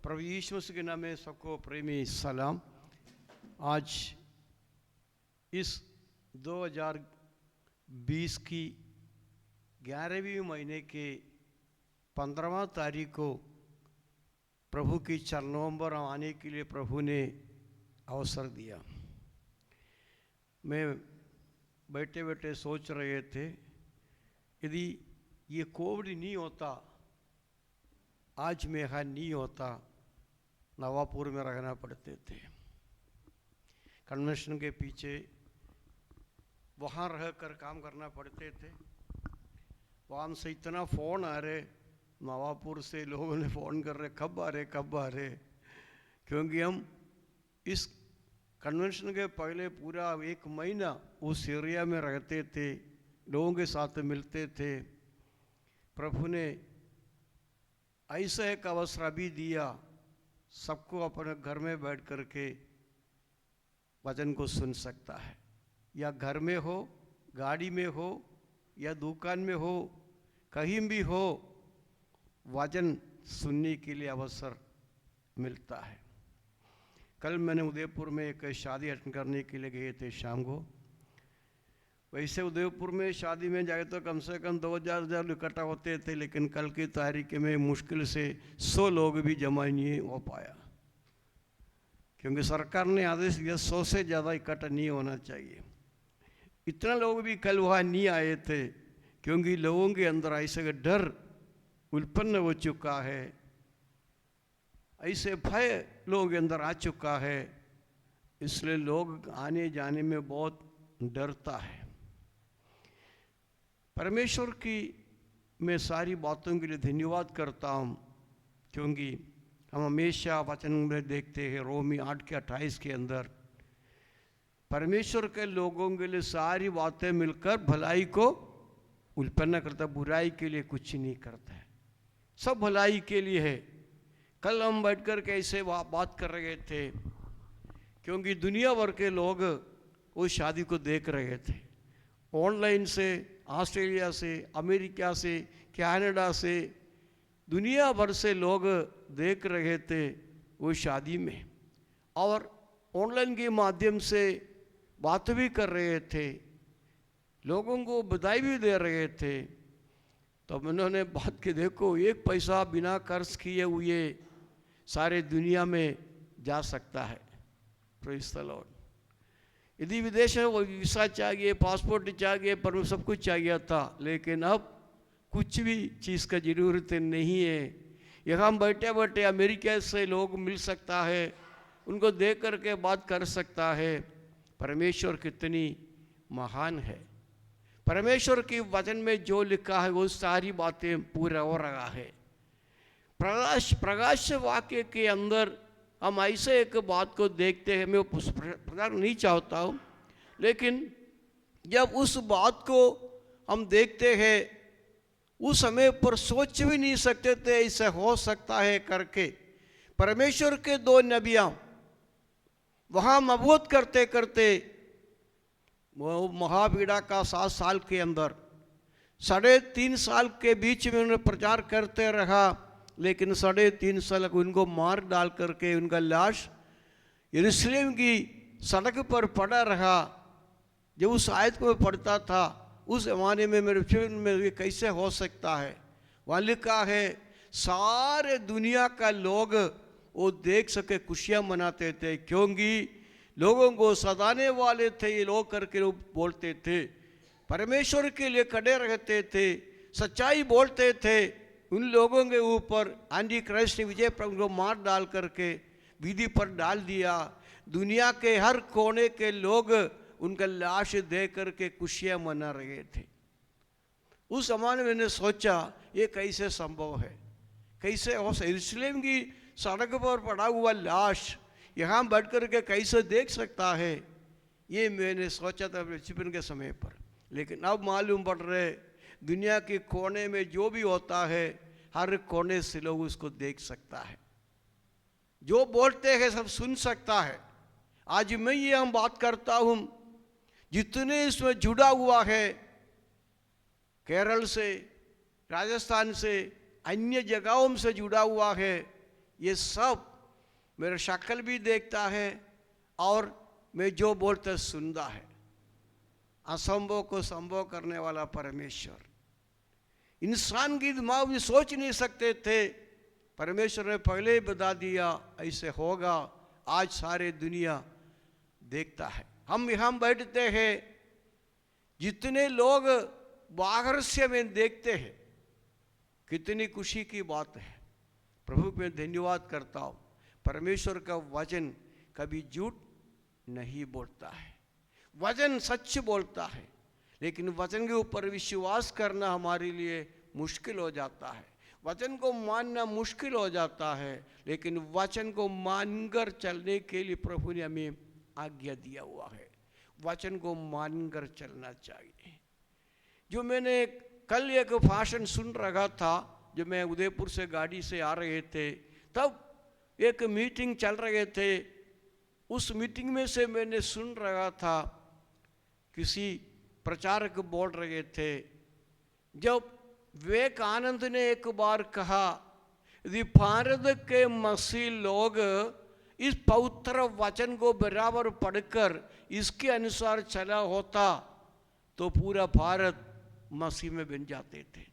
प्रभु यीशु मसीह के नाम में सबको प्रेमी सलाम। आज इस 2020 की 11वीं महीने के 15वां तारीख को प्रभु की चरणों पर आने के लिए प्रभु ने अवसर दिया। मैं बैठे बैठे सोच रहे थे, यदि ये कोविड नहीं होता, आज मैं यहाँ नहीं होता, नवापुर में रहना पड़ते थे। कन्वेंशन के पीछे वहाँ रहकर काम करना पड़ते थे। वहाँ से इतना फ़ोन आ रहे, नवापुर से लोगों ने फ़ोन कर रहे, कब आ रहे, क्योंकि हम इस कन्वेंशन के पहले पूरा 1 महीना उस एरिया में रहते थे, लोगों के साथ मिलते थे। प्रभु ने ऐसा एक अवसर भी दिया, सबको अपने घर में बैठ कर के वचन को सुन सकता है, या घर में हो, गाड़ी में हो, या दुकान में हो, कहीं भी हो, वचन सुनने के लिए अवसर मिलता है। कल मैंने उदयपुर में एक शादी अटेंड करने के लिए गए थे शाम को। वैसे उदयपुर में शादी में जाए तो कम से कम 2000 इकट्ठा होते थे, लेकिन कल की तारीख में मुश्किल से 100 लोग भी जमा नहीं हो पाया, क्योंकि सरकार ने आदेश दिया 100 से ज़्यादा इकट्ठा नहीं होना चाहिए। इतना लोग भी कल वहाँ नहीं आए थे, क्योंकि लोगों के अंदर ऐसे डर उत्पन्न हो चुका है, ऐसे भय लोगों के अंदर आ चुका है, इसलिए लोग आने जाने में बहुत डरता है। परमेश्वर की मैं सारी बातों के लिए धन्यवाद करता हूँ, क्योंकि हम हमेशा वचन में देखते हैं रोमी 8 के 28 के अंदर परमेश्वर के लोगों के लिए सारी बातें मिलकर भलाई को उत्पन्न करता, बुराई के लिए कुछ नहीं करता है, सब भलाई के लिए है। कल हम बैठकर के ऐसे बात कर रहे थे, क्योंकि दुनिया भर के लोग उस शादी को देख रहे थे, ऑनलाइन से, ऑस्ट्रेलिया से, अमेरिका से, कनाडा से, दुनिया भर से लोग देख रहे थे वो शादी में, और ऑनलाइन के माध्यम से बात भी कर रहे थे, लोगों को बधाई भी दे रहे थे। तो उन्होंने बात की, देखो 1 पैसा बिना खर्च किए हुए सारे दुनिया में जा सकता है। Praise the Lord. यदि विदेश में वो वीसा चाहिए, पासपोर्ट चाहिए, पर सब कुछ चाहिए था, लेकिन अब कुछ भी चीज़ का ज़रूरत नहीं है। यहाँ बैठे बैठे अमेरिका से लोग मिल सकता है, उनको देख करके बात कर सकता है। परमेश्वर कितनी महान है। परमेश्वर की वचन में जो लिखा है वो सारी बातें पूरा हो रहा है। प्रकाश वाक्य के अंदर हम ऐसे एक बात को देखते हैं, मैं प्रचार नहीं चाहता हूँ, लेकिन जब उस बात को हम देखते हैं, उस समय पर सोच भी नहीं सकते थे ऐसा हो सकता है करके। परमेश्वर के 2 नबियाँ वहाँ नबूवत करते करते वो महापीड़ा का 7 साल के अंदर 3.5 साल के बीच में उन्होंने प्रचार करते रहा, लेकिन 3.5 साल उनको मार डाल करके उनका लाश यरूशलेम की सड़क पर पड़ा रहा। जब उस आयत को पढ़ता था, उस ज़माने में मेरे जीवन में ये कैसे हो सकता है। वहाँ लिखा है सारे दुनिया का लोग वो देख सके खुशियाँ मनाते थे, क्योंकि लोगों को सताने वाले थे ये लोग करके लोग बोलते थे, परमेश्वर के लिए खड़े रहते थे, सच्चाई बोलते थे। उन लोगों के ऊपर एंटी क्राइस्ट ने विजय प्रभु को मार डाल करके वीधि पर डाल दिया। दुनिया के हर कोने के लोग उनका लाश देख करके खुशियाँ मना रहे थे। उस ज़माने में मैंने सोचा ये कैसे संभव है, कैसे हो सकता। यरूशलेम की सड़क पर पड़ा हुआ लाश यहाँ बैठ कर के कैसे देख सकता है, ये मैंने सोचा था बचपन के समय पर। लेकिन अब मालूम पड़ रहे दुनिया के कोने में जो भी होता है, हर कोने से लोग उसको देख सकता है, जो बोलते हैं सब सुन सकता है। आज मैं ये हम बात करता हूँ, जितने इसमें जुड़ा हुआ है, केरल से, राजस्थान से, अन्य जगहों से जुड़ा हुआ है, ये सब मेरा शक्ल भी देखता है और मैं जो बोलता सुनता है। असंभव को संभव करने वाला परमेश्वर। इंसान की दिमाग में सोच नहीं सकते थे, परमेश्वर ने पहले ही बता दिया ऐसे होगा। आज सारे दुनिया देखता है। हम यहाँ बैठते हैं, जितने लोग बाहर से में देखते हैं, कितनी खुशी की बात है। प्रभु पे धन्यवाद करता हूँ। परमेश्वर का वचन कभी झूठ नहीं बोलता है, वचन सच बोलता है। लेकिन वचन के ऊपर विश्वास करना हमारे लिए मुश्किल हो जाता है, वचन को मानना मुश्किल हो जाता है। लेकिन वचन को मानकर चलने के लिए प्रभु ने हमें आज्ञा दिया हुआ है। वचन को मानकर चलना चाहिए। जो मैंने कल एक भाषण सुन रहा था, जब मैं उदयपुर से गाड़ी से आ रहे थे, तब एक मीटिंग चल रहे थे। उस मीटिंग में से मैंने सुन रहा था, किसी प्रचारक बोल रहे थे, जब विवेकानंद ने एक बार कहा, यदि भारत के मसीह लोग इस पवित्र वचन को बराबर पढ़कर इसके अनुसार चला होता तो पूरा भारत मसीह में बन जाते थे।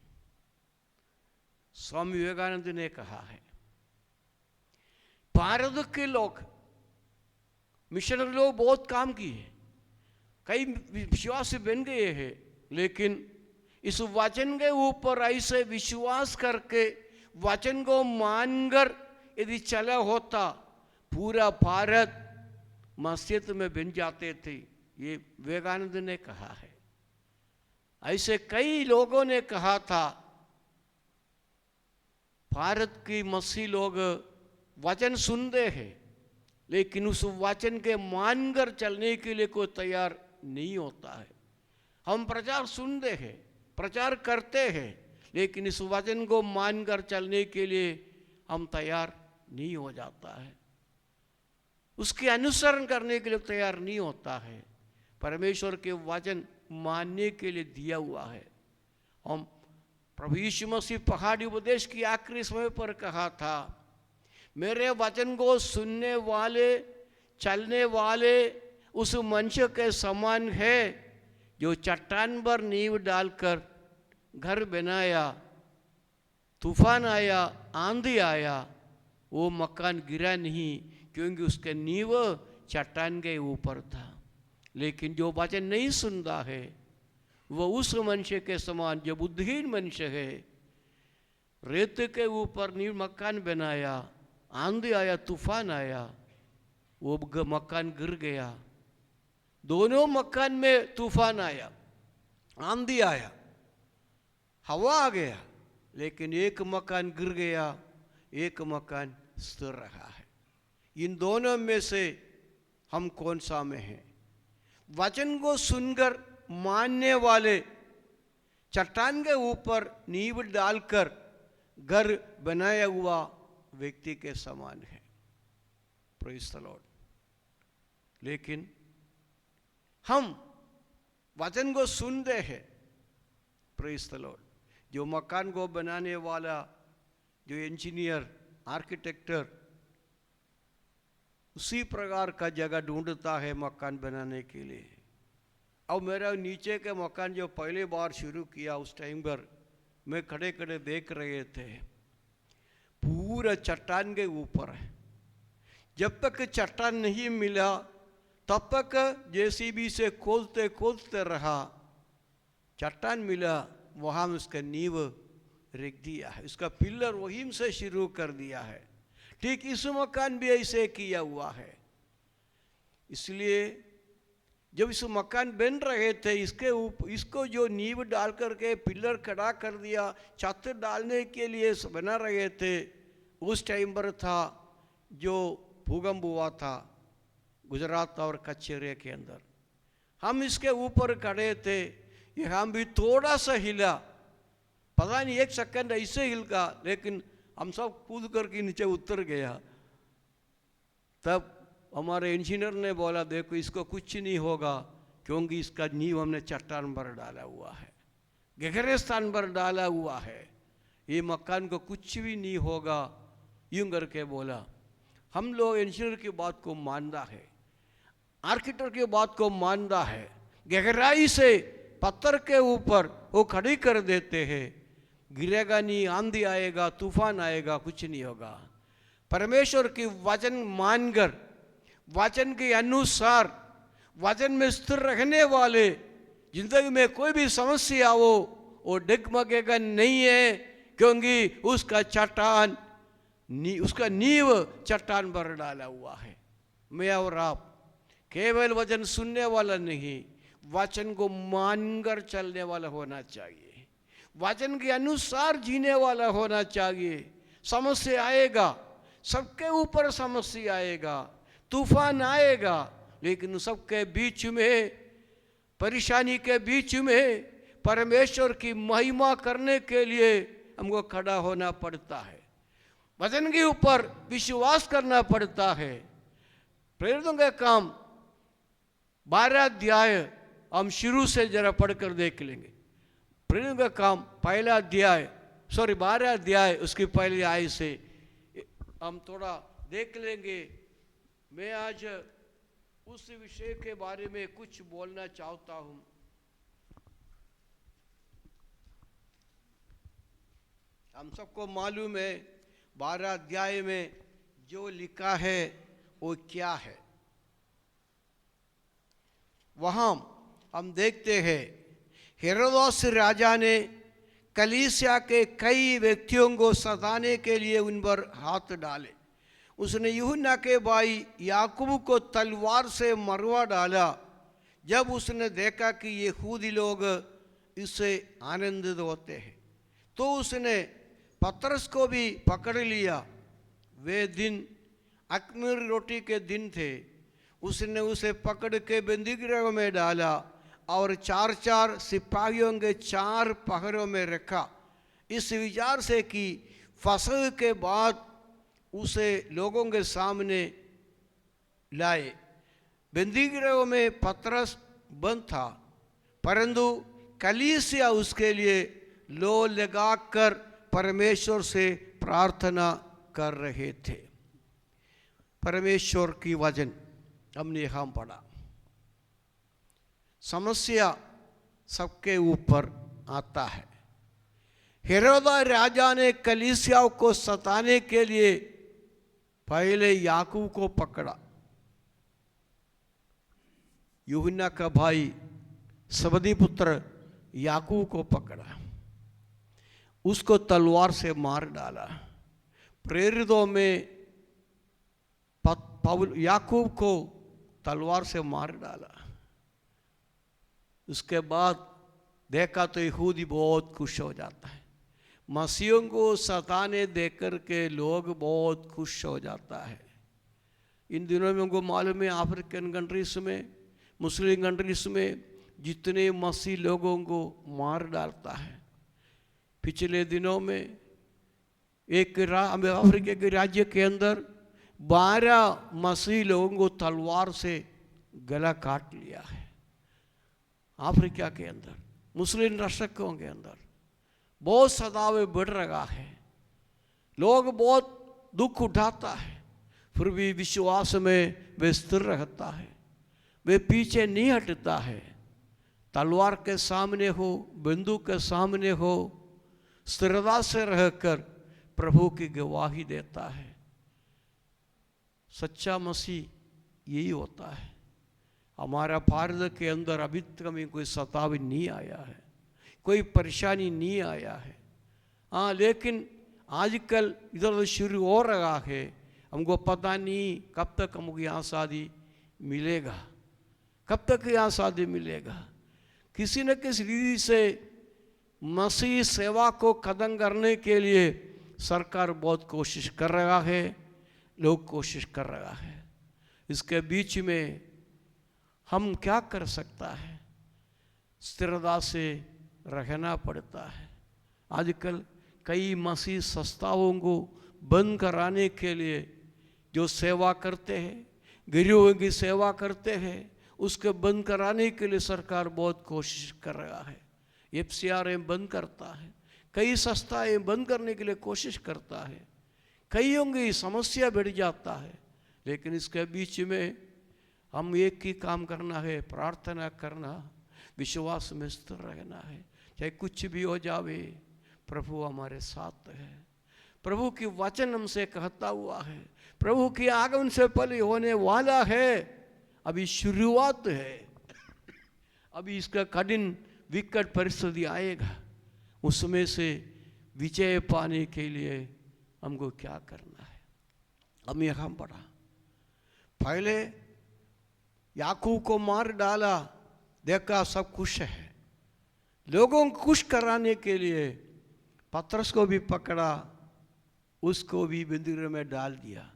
स्वामी विवेकानंद ने कहा है, भारत के लोग, मिशनरी लोग बहुत काम किए, कई विश्वास बन गए हैं, लेकिन इस वचन के ऊपर ऐसे विश्वास करके वचन को मानकर यदि चला होता पूरा भारत मस्जिद में बन जाते थे। ये विवेकानंद ने कहा है। ऐसे कई लोगों ने कहा था। भारत की मसीह लोग वचन सुनते हैं, लेकिन उस वचन के मानकर चलने के लिए कोई तैयार नहीं होता है। हम प्रचार सुनते हैं, प्रचार करते हैं, लेकिन इस वचन को मानकर चलने के लिए हम तैयार नहीं हो जाता है, उसके अनुसरण करने के लिए तैयार नहीं होता है। परमेश्वर के वचन मानने के लिए दिया हुआ है। हम प्रभु यीशु मसीह पहाड़ी उपदेश की आखिरी समय पर कहा था, मेरे वचन को सुनने वाले, चलने वाले उस मनुष्य के समान है जो चट्टान पर नींव डालकर घर बनाया, तूफान आया, आंधी आया, वो मकान गिरा नहीं, क्योंकि उसके नींव चट्टान के ऊपर था। लेकिन जो वचन नहीं सुनता है वो उस मनुष्य के समान, जो बुद्धिहीन मनुष्य है, रेत के ऊपर नींव मकान बनाया, आंधी आया, तूफान आया, वो मकान गिर गया। दोनों मकान में तूफान आया, आंधी आया, हवा आ गया, लेकिन एक मकान गिर गया, एक मकान स्थिर रहा है। इन दोनों में से हम कौन सा में हैं? वचन को सुनकर मानने वाले चट्टान के ऊपर नींव डालकर घर बनाया हुआ व्यक्ति के समान है। Praise the Lord. लेकिन हम वचन को सुनते हैं, प्रेज़ द लॉर्ड, जो मकान को बनाने वाला, जो इंजीनियर, आर्किटेक्टर, उसी प्रकार का जगह ढूंढता है मकान बनाने के लिए। अब मेरा नीचे के मकान जो पहली बार शुरू किया, उस टाइम पर मैं खड़े खड़े देख रहे थे, पूरा चट्टान के ऊपर है। जब तक चट्टान नहीं मिला तब तक जेसीबी से खोदते खोदते रहा, चट्टान मिला, वहाँ उसका नींव रख दिया है, उसका पिलर वहीं से शुरू कर दिया है। ठीक इस मकान भी ऐसे किया हुआ है। इसलिए जब इस मकान बन रहे थे, इसको जो नींव डाल करके पिलर खड़ा कर दिया, छत डालने के लिए बना रहे थे, उस टाइम पर था जो भूकंप हुआ था गुजरात और कच्छ एरिया के अंदर। हम इसके ऊपर खड़े थे, यहाँ भी थोड़ा सा हिला, पता नहीं एक सेकंड ऐसे हिलका, लेकिन हम सब कूद करके नीचे उतर गया। तब हमारे इंजीनियर ने बोला, देखो इसको कुछ नहीं होगा, क्योंकि इसका नींव हमने चट्टान पर डाला हुआ है, गहरे स्थान पर डाला हुआ है, ये मकान को कुछ भी नहीं होगा। यूं करके बोला। हम लोग इंजीनियर की बात को मानता है, आर्किटेक्ट की बात को मानता है, गहराई से पत्थर के ऊपर वो खड़ी कर देते हैं, गिरेगा नहीं, आंधी आएगा, तूफान आएगा, कुछ नहीं होगा। परमेश्वर की वचन मानकर, वचन के अनुसार, वचन में स्थिर रहने वाले जिंदगी में कोई भी समस्या हो वो डगमगेगा नहीं है, क्योंकि उसका चट्टान, उसका नींव चट्टान पर डाला हुआ है। मैं और आप केवल वचन सुनने वाला नहीं, वचन को मानकर चलने वाला होना चाहिए, वचन के अनुसार जीने वाला होना चाहिए। समस्या आएगा, सबके ऊपर समस्या आएगा, तूफान आएगा, लेकिन सबके बीच में, परेशानी के बीच में परमेश्वर की महिमा करने के लिए हमको खड़ा होना पड़ता है, वचन के ऊपर विश्वास करना पड़ता है। प्रेरितों का काम 12 अध्याय हम शुरू से जरा पढ़कर देख लेंगे। प्रेरितों का काम पहला अध्याय, 12 अध्याय, उसकी पहली आय से हम थोड़ा देख लेंगे। मैं आज उस विषय के बारे में कुछ बोलना चाहता हूं। हम सबको मालूम है 12 अध्याय में जो लिखा है वो क्या है। वहां हम देखते हैं हेरोदेस राजा ने कलीसिया के कई व्यक्तियों को सताने के लिए उन पर हाथ डाले। उसने यूहन्ना के भाई याकूब को तलवार से मरवा डाला। जब उसने देखा कि यहूदी लोग इससे आनंदित होते हैं तो उसने पतरस को भी पकड़ लिया। वे दिन अख़मीरी रोटी के दिन थे। उसने उसे पकड़ के बंदीगृह में डाला और 4-4 सिपाहियों के 4 पहरों में रखा, इस विचार से कि फसह के बाद उसे लोगों के सामने लाए। बंदीगृह में पतरस बंद था, परंतु कलीसिया उसके लिए लो लगाकर परमेश्वर से प्रार्थना कर रहे थे। परमेश्वर की वचन हमने यहाँ पढ़ा। समस्या सबके ऊपर आता है। हेरोदा राजा ने कलीसिया को सताने के लिए पहले याकूब को पकड़ा। यूहन्ना का भाई सबदी पुत्र याकूब को पकड़ा, उसको तलवार से मार डाला। प्रेरितों में याकूब को तलवार से मार डाला। उसके बाद देखा तो यहूदी बहुत खुश हो जाता है। मसीहों को सताने देकर के लोग बहुत खुश हो जाता है। इन दिनों में उनको मालूम है अफ्रीकन कंट्रीज में, मुस्लिम कंट्रीज में जितने मसीह लोगों को मार डालता है। पिछले दिनों में एक अफ्रीका के राज्य के अंदर 12 मसीह लोगों को तलवार से गला काट लिया है। अफ्रीका के अंदर मुस्लिम राष्ट्रों के अंदर बहुत सतावे बढ़ रहा है। लोग बहुत दुख उठाता है, फिर भी विश्वास में वे स्थिर रहता है, वे पीछे नहीं हटता है। तलवार के सामने हो, बंदूक के सामने हो, स्थिरता से रहकर प्रभु की गवाही देता है। सच्चा मसीह यही होता है। हमारा भारत के अंदर अभी तक में कोई सताव नहीं आया है, कोई परेशानी नहीं आया है। हाँ, लेकिन आजकल इधर उधर शुरू हो रहा है। हमको पता नहीं कब तक हमको यहाँ शादी मिलेगा, कब तक यहाँ शादी मिलेगा। किसी न किसी रीति से मसीह सेवा को खत्म करने के लिए सरकार बहुत कोशिश कर रहा है, लोग कोशिश कर रहा है। इसके बीच में हम क्या कर सकता है? स्थिरता से रहना पड़ता है। आजकल कई मसीह संस्थाओं को बंद कराने के लिए जो सेवा करते हैं, गरीबों की सेवा करते हैं, उसके बंद कराने के लिए सरकार बहुत कोशिश कर रहा है। FCRA बंद करता है, कई संस्थाएं बंद करने के लिए कोशिश करता है। कईयों की समस्या बढ़ जाता है, लेकिन इसके बीच में हम एक ही काम करना है, प्रार्थना करना, विश्वास में स्थिर रहना है। चाहे कुछ भी हो जावे, प्रभु हमारे साथ है। प्रभु की वचन हमसे कहता हुआ है, प्रभु की आगमन से पहले होने वाला है, अभी शुरुआत है, अभी इसका कठिन विकट परिस्थिति आएगा, उसमें से विजय पाने के लिए हमको क्या करना है। हम यहाँ पढ़ा, पहले याकूब को मार डाला, देखा सब खुश है, लोगों को खुश कराने के लिए पतरस को भी पकड़ा, उसको भी बंदीगृह में डाल दिया।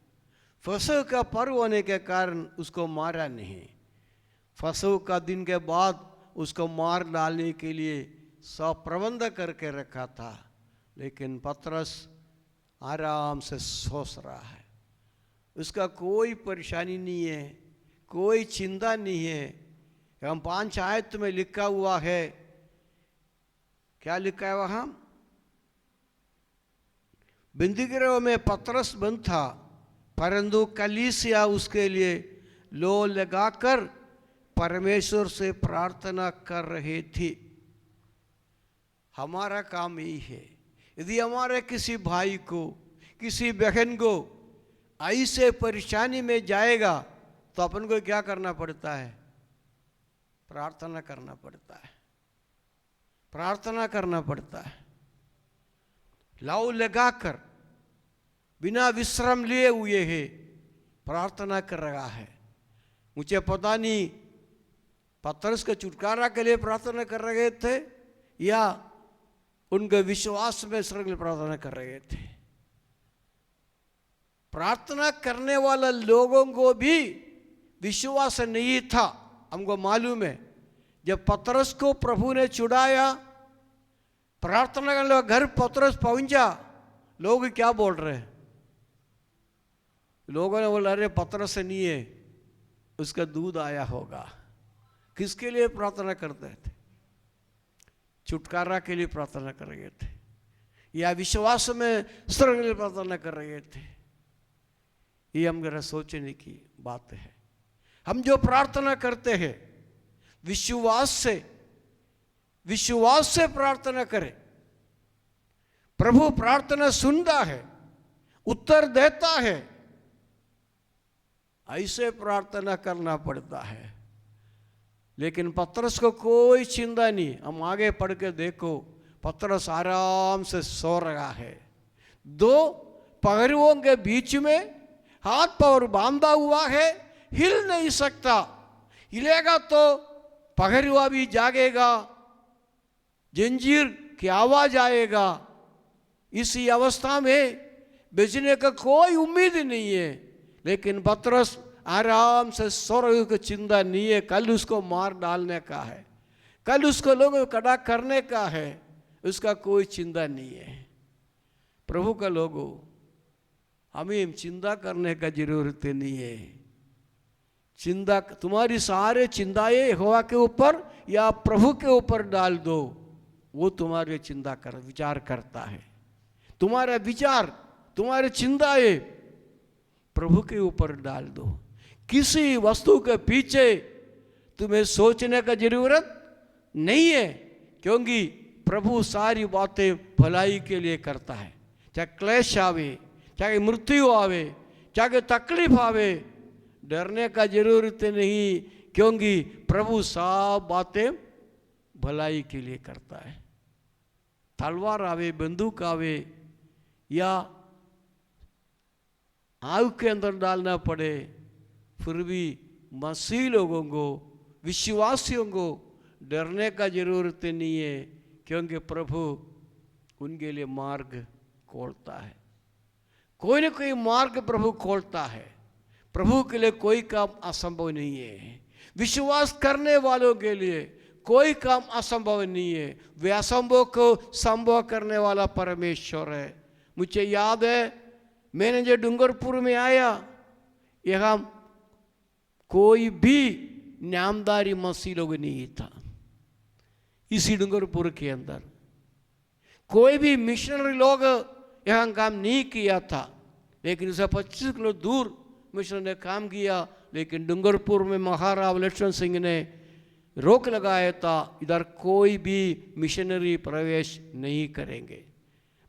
फसह का पर्व होने के कारण उसको मारा नहीं, फसह का दिन के बाद उसको मार डालने के लिए सब प्रबंध करके रखा था, लेकिन पतरस आराम से सोच रहा है, उसका कोई परेशानी नहीं है, कोई चिंता नहीं है। हम 5 आयत में लिखा हुआ है, क्या लिखा है वहाँ? बंदीगृह में पतरस बंद था, परंतु कलीसिया उसके लिए लो लगाकर परमेश्वर से प्रार्थना कर रही थी। हमारा काम यही है, यदि हमारे किसी भाई को, किसी बहन को ऐसे परेशानी में जाएगा तो अपन को क्या करना पड़ता है? प्रार्थना करना पड़ता है, प्रार्थना करना पड़ता है। लाव लगाकर बिना विश्राम लिए हुए है प्रार्थना कर रहा है। मुझे पता नहीं पतरस के छुटकारा के लिए प्रार्थना कर रहे थे या उनके विश्वास में श्रृंखला प्रार्थना कर रहे थे। प्रार्थना करने वाले लोगों को भी विश्वास नहीं था, हमको मालूम है। जब पतरस को प्रभु ने छुड़ाया, प्रार्थना करने घर पतरस पहुंचा, लोग क्या बोल रहे हैं? लोगों ने बोला अरे पतरस से नहीं है, उसका दूध आया होगा। किसके लिए प्रार्थना करते थे? छुटकारा के लिए प्रार्थना कर रहे थे या विश्वास में स्थिर के लिए प्रार्थना कर रहे थे? ये हम जरा सोचने की बात है। हम जो प्रार्थना करते हैं विश्वास से प्रार्थना करें। प्रभु प्रार्थना सुनता है, उत्तर देता है, ऐसे प्रार्थना करना पड़ता है। लेकिन पतरस को कोई चिंता नहीं। हम आगे पढ़ के देखो, पतरस आराम से सो रहा है, 2 पहरुओं के बीच में हाथ पैर बांधा हुआ है, हिल नहीं सकता। हिलेगा तो पहरुआ भी जागेगा, जंजीर की आवाज आएगा। इसी अवस्था में बचने का कोई उम्मीद नहीं है। लेकिन पतरस आराम से सो रहे को चिंता नहीं है, कल उसको मार डालने का है, कल उसको लोगों को खड़ा करने का है, उसका कोई चिंता नहीं है। प्रभु का लोगों, हमें चिंता करने का जरूरत नहीं है। चिंता, तुम्हारी सारे चिंताएं यहोवा के ऊपर या प्रभु के ऊपर डाल दो, वो तुम्हारे चिंता कर विचार करता है। तुम्हारा विचार, तुम्हारे चिंताएं प्रभु के ऊपर डाल दो। किसी वस्तु के पीछे तुम्हें सोचने का जरूरत नहीं है, क्योंकि प्रभु सारी बातें भलाई के लिए करता है। चाहे क्लेश आवे, चाहे मृत्यु आवे, चाहे तकलीफ आवे, डरने का जरूरत नहीं, क्योंकि प्रभु सब बातें भलाई के लिए करता है। तलवार आवे, बंदूक आवे या आग के अंदर डालना पड़े, फिर भी मसीह लोगों को, विश्वासियों को डरने का जरूरत नहीं है, क्योंकि प्रभु उनके लिए मार्ग खोलता है। कोई न कोई मार्ग प्रभु खोलता है। प्रभु के लिए कोई काम असंभव नहीं है। विश्वास करने वालों के लिए कोई काम असंभव नहीं है। वे असंभव को संभव करने वाला परमेश्वर है। मुझे याद है, मैंने जो डूंगरपुर में आया, यहाँ कोई भी नामदारी मसीह लोग नहीं था। इसी डूंगरपुर के अंदर कोई भी मिशनरी लोग यहाँ काम नहीं किया था। लेकिन उसे 25 किलो दूर मिशन ने काम किया। लेकिन डूंगरपुर में महाराव लक्ष्मण सिंह ने रोक लगाया था, इधर कोई भी मिशनरी प्रवेश नहीं करेंगे।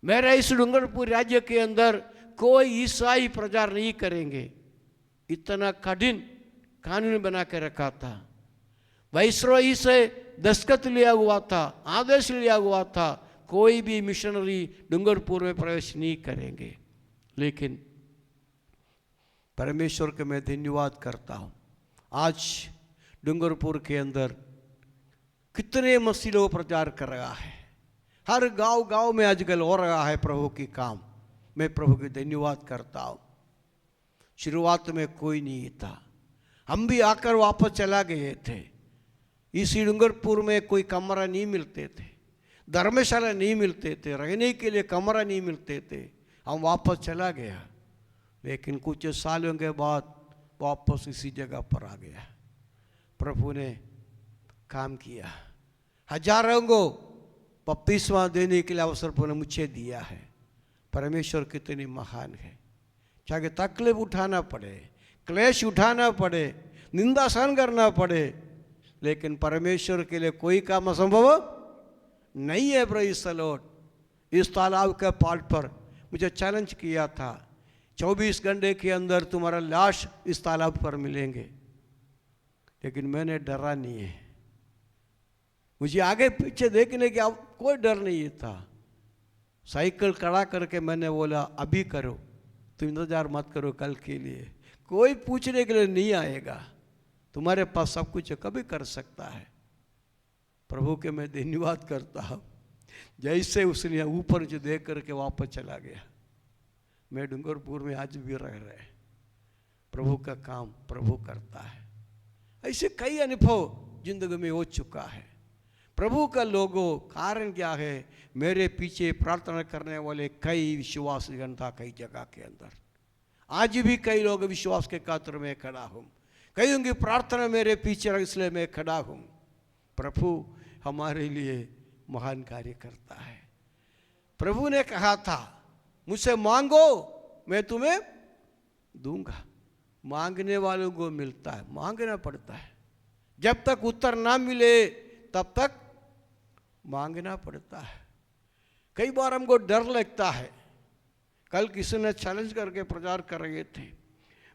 मेरे इस डूंगरपुर राज्य के अंदर कोई ईसाई प्रचार नहीं करेंगे। इतना कठिन कानून बना के रखा था। वाइसरॉय से दस्तखत लिया हुआ था, आदेश लिया हुआ था, कोई भी मिशनरी डूंगरपुर में प्रवेश नहीं करेंगे। लेकिन परमेश्वर के मैं धन्यवाद करता हूँ, आज डूंगरपुर के अंदर कितने मसीह लोग प्रचार कर रहा है। हर गांव गांव में आजकल हो रहा है प्रभु की काम। मैं प्रभु की धन्यवाद करता हूँ। शुरुआत में कोई नहीं था, हम भी आकर वापस चला गए थे। इसी डूंगरपुर में कोई कमरा नहीं मिलते थे, धर्मशाला नहीं मिलते थे, रहने के लिए कमरा नहीं मिलते थे। हम वापस चला गया, लेकिन कुछ सालों के बाद वापस इसी जगह पर आ गया। प्रभु ने काम किया, हजारों को बपतिस्मा देने के लिए अवसर प्रभु ने मुझे दिया है। परमेश्वर कितनी महान है। चाहे तकलीफ उठाना पड़े, क्लेश उठाना पड़े, निंदा सहन करना पड़े, लेकिन परमेश्वर के लिए कोई काम असंभव नहीं है। Praise the Lord. इस तालाब के पार पर मुझे चैलेंज किया था, 24 घंटे के अंदर तुम्हारा लाश इस तालाब पर मिलेंगे। लेकिन मैंने डरा नहीं है, मुझे आगे पीछे देखने की अब कोई डर नहीं था। साइकिल खड़ा करके मैंने बोला अभी करो, तुम इंतजार मत करो कल के लिए, कोई पूछने के लिए नहीं आएगा, तुम्हारे पास सब कुछ कभी कर सकता है। प्रभु के मैं धन्यवाद करता हूँ। जैसे उसने ऊपर जो देख करके वापस चला गया। मैं डूंगरपुर में आज भी रह रहे, प्रभु का काम प्रभु करता है। ऐसे कई अनुभव जिंदगी में हो चुका है। प्रभु का लोगों, कारण क्या है, मेरे पीछे प्रार्थना करने वाले कई विश्वासीगण था कई जगह के अंदर। आज भी कई लोग विश्वास के कातर में खड़ा हूँ, कईयों की प्रार्थना मेरे पीछे, इसलिए मैं खड़ा हूँ। प्रभु हमारे लिए महान कार्य करता है। प्रभु ने कहा था मुझसे मांगो मैं तुम्हें दूंगा। मांगने वालों को मिलता है, मांगना पड़ता है। जब तक उत्तर ना मिले तब तक मांगना पड़ता है। कई बार हमको डर लगता है। कल किसी ने चैलेंज करके प्रचार कर रहे थे,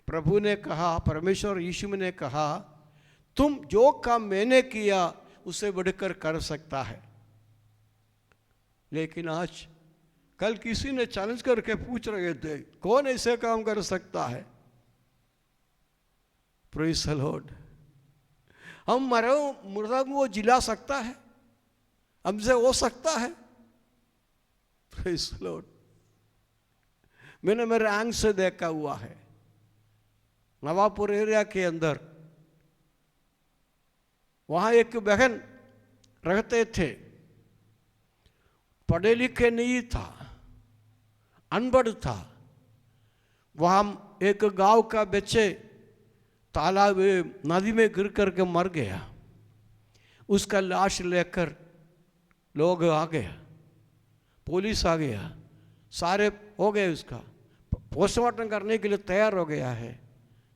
प्रभु ने कहा, परमेश्वर यीशु ने कहा तुम जो काम मैंने किया उससे बढ़कर कर सकता है। लेकिन आज कल किसी ने चैलेंज करके पूछ रहे थे कौन ऐसे काम कर सकता है। Praise the Lord. हम मरे मुर्दा को जिला सकता है, हमसे हो सकता है। Praise the Lord. मैंने मेरे आंख से देखा हुआ है। नवापुर एरिया के अंदर वहाँ एक बहन रहते थे, पढ़े लिखे नहीं था, अनपढ़ था। वहाँ एक गांव का बच्चे तालाब नदी में गिर करके मर गया। उसका लाश लेकर लोग आ गया, पुलिस आ गया, सारे हो गए, उसका पोस्टमार्टम करने के लिए तैयार हो गया है।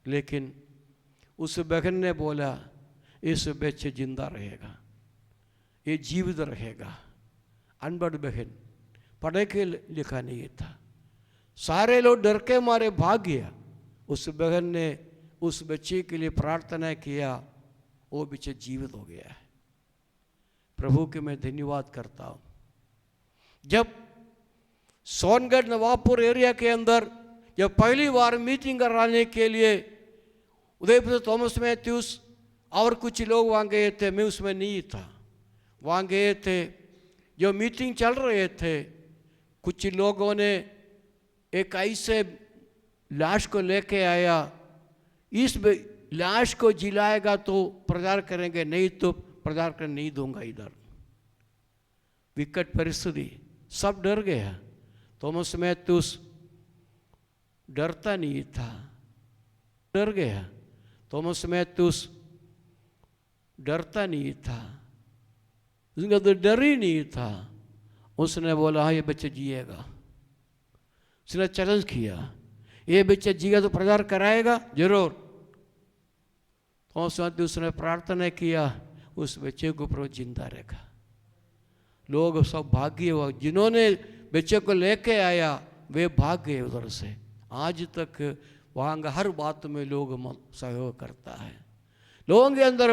लेकिन उस बहन ने बोला इस बच्चे जिंदा रहेगा, ये जीवित रहेगा। अनपढ़ बहन, पढ़े के लिखा नहीं था। सारे लोग डर के मारे भाग गया। उस बहन ने उस बच्चे के लिए प्रार्थना किया, वो बच्चा जीवित हो गया है। प्रभु के मैं धन्यवाद करता हूँ। जब सोनगढ़ नवापुर एरिया के अंदर जब पहली बार मीटिंग कराने के लिए उदयपुर थॉमस मैथ्यूस और कुछ लोग वहाँ गए थे, मैं उसमें नहीं था। वहाँ गए थे, जो मीटिंग चल रहे थे, कुछ लोगों ने एक ऐसे लाश को लेके आया, इस लाश को जिलाएगा तो प्रचार करेंगे, नहीं तो प्रचार कर नहीं दूंगा। इधर विकट परिस्थिति, सब डर गया। थॉमस मैथ्यूस डरता नहीं था, डर गया। थॉमस मैथ्यूस डरता नहीं था, उसका तो डर ही नहीं था। उसने बोला हाँ ये बच्चा जिएगा। उसने चैलेंज किया, ये बच्चा जीगा तो प्रचार कराएगा जरूर। तो उसने प्रार्थना किया, उस बच्चे को प्रभु जिंदा रखा। लोग सब भाग गए, वो जिन्होंने बच्चे को लेके आया वे भाग गए उधर से। आज तक वहाँ का हर बात में लोग सहयोग करता है। लोगों के अंदर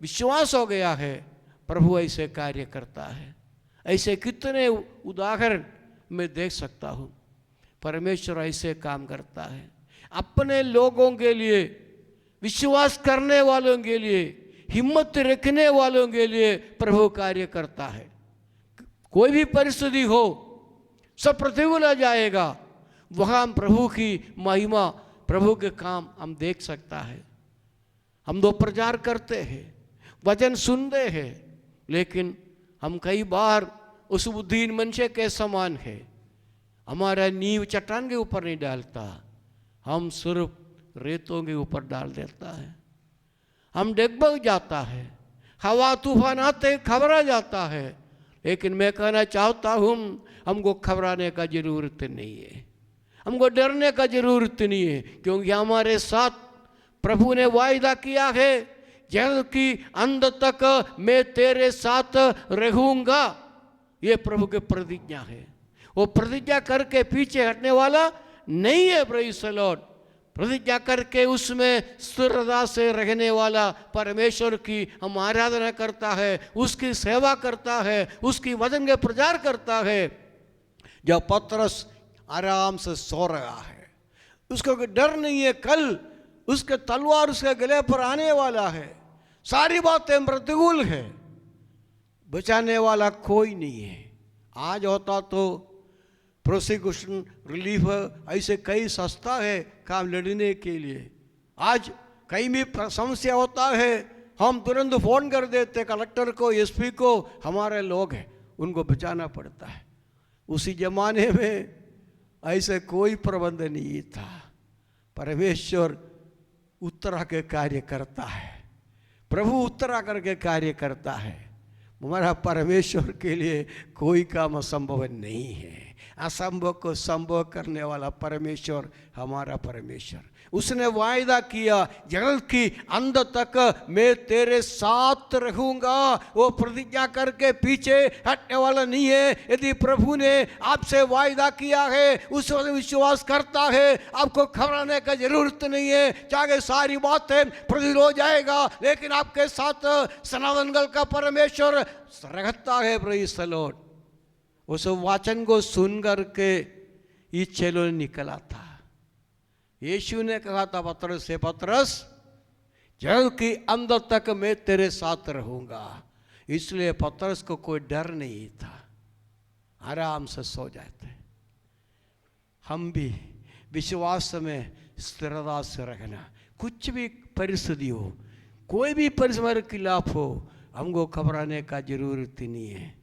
विश्वास हो गया है, प्रभु ऐसे कार्य करता है। ऐसे कितने उदाहरण मैं देख सकता हूँ। परमेश्वर ऐसे काम करता है। अपने लोगों के लिए, विश्वास करने वालों के लिए, हिम्मत रखने वालों के लिए प्रभु कार्य करता है। कोई भी परिस्थिति हो, सब प्रतिकूल आ जाएगा, वहाँ हम प्रभु की महिमा, प्रभु के काम हम देख सकता है। हम तो प्रचार करते हैं, वचन सुनते हैं, लेकिन हम कई बार उस बुद्धिहीन मनुष्य के समान है। हमारा नींव चट्टान के ऊपर नहीं डालता, हम सिर्फ रेतों के ऊपर डाल देता है। हम डगमग जाता है, हवा तूफान आते घबरा जाता है। लेकिन मैं कहना चाहता हूँ, हमको घबराने का जरूरत नहीं है, हमको डरने का जरूरत नहीं है, क्योंकि हमारे साथ प्रभु ने वायदा किया है, जल की अंत तक मैं तेरे साथ रहूंगा। ये प्रभु की प्रतिज्ञा है। वो प्रतिज्ञा करके पीछे हटने वाला नहीं है। Praise the Lord. प्रतिज्ञा करके उसमें स्थिरता से रहने वाला परमेश्वर की हम आराधना करता है, उसकी सेवा करता है, उसकी वचन के प्रचार करता है। जब पतरस आराम से सो रहा है, उसको कोई डर नहीं है, कल उसके तलवार उसके गले पर आने वाला है, सारी बातें प्रतिकूल है, बचाने वाला कोई नहीं है। आज होता तो प्रोसिक्यूशन, रिलीफ, ऐसे कई संस्था है काम लड़ने के लिए। आज कहीं भी समस्या होता है, हम तुरंत फ़ोन कर देते कलेक्टर को, एसपी को, हमारे लोग हैं, उनको बचाना पड़ता है। उसी जमाने में ऐसे कोई प्रबंध नहीं था। परमेश्वर उत्तरा के कार्य करता है, प्रभु उत्तरा करके कार्य करता है। हमारा परमेश्वर के लिए कोई काम असंभव नहीं है। असंभव को संभव करने वाला परमेश्वर हमारा परमेश्वर। उसने वायदा किया, जगत की अंत तक मैं तेरे साथ रहूंगा। वो प्रतिज्ञा करके पीछे हटने वाला नहीं है। यदि प्रभु ने आपसे वायदा किया है, उस पर विश्वास करता है, आपको घबराने का जरूरत नहीं है। चाहे सारी बातें प्रतिकूल हो जाएगा, लेकिन आपके साथ सनातन काल का परमेश्वर रहता है। Praise the Lord. उस वचन को सुन करके ये चेलो निकला था। यीशु ने कहा था पतरस से, पतरस जल की अंत तक मैं तेरे साथ रहूंगा। इसलिए पतरस को कोई डर नहीं था, आराम से सो जाते। हम भी विश्वास में स्थिरता से रखना, कुछ भी परिस्थिति हो, कोई भी परिस्थिति के खिलाफ हो, हमको घबराने का जरूरत ही नहीं है।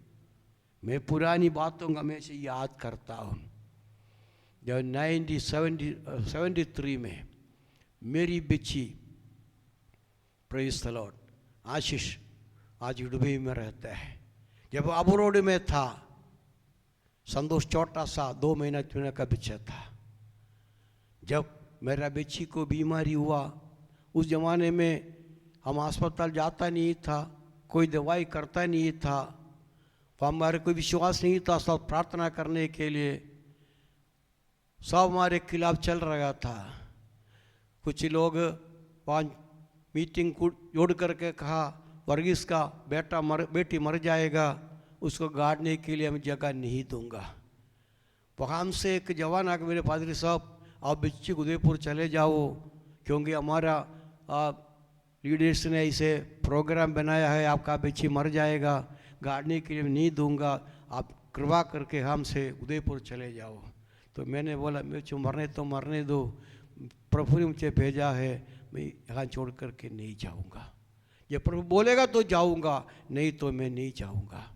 मैं पुरानी बातों का हमेशा याद करता हूँ। जब 1973 में मेरी बच्ची, प्रेज़ द लॉर्ड, आशीष आज दुबई में रहता है, जब अबरोड में था, संतोष छोटा सा 2 महीना 3 महीना का बच्चा था। जब मेरा बच्ची को बीमारी हुआ, उस ज़माने में हम अस्पताल जाता नहीं था, कोई दवाई करता नहीं था, हमारे कोई विश्वास नहीं था। सब प्रार्थना करने के लिए सब हमारे खिलाफ चल रहा था। कुछ लोग वहाँ मीटिंग को जोड़ करके कहा, वर्गीस का बेटी मर जाएगा, उसको गाड़ने के लिए मैं जगह नहीं दूंगा। वहाँ हमसे एक जवान आके, मेरे पादरी साहब आप बच्ची उदयपुर चले जाओ, क्योंकि हमारा लीडर्स ने ऐसे प्रोग्राम बनाया है, आपका बच्ची मर जाएगा, गाड़ने के लिए नहीं दूंगा, आप कृपा करके हमसे उदयपुर चले जाओ। तो मैंने बोला, मुझे मरने तो मरने दो, प्रभु ने मुझे भेजा है, मैं यहाँ छोड़ करके नहीं जाऊँगा। ये प्रभु बोलेगा तो जाऊँगा, नहीं तो मैं नहीं जाऊँगा।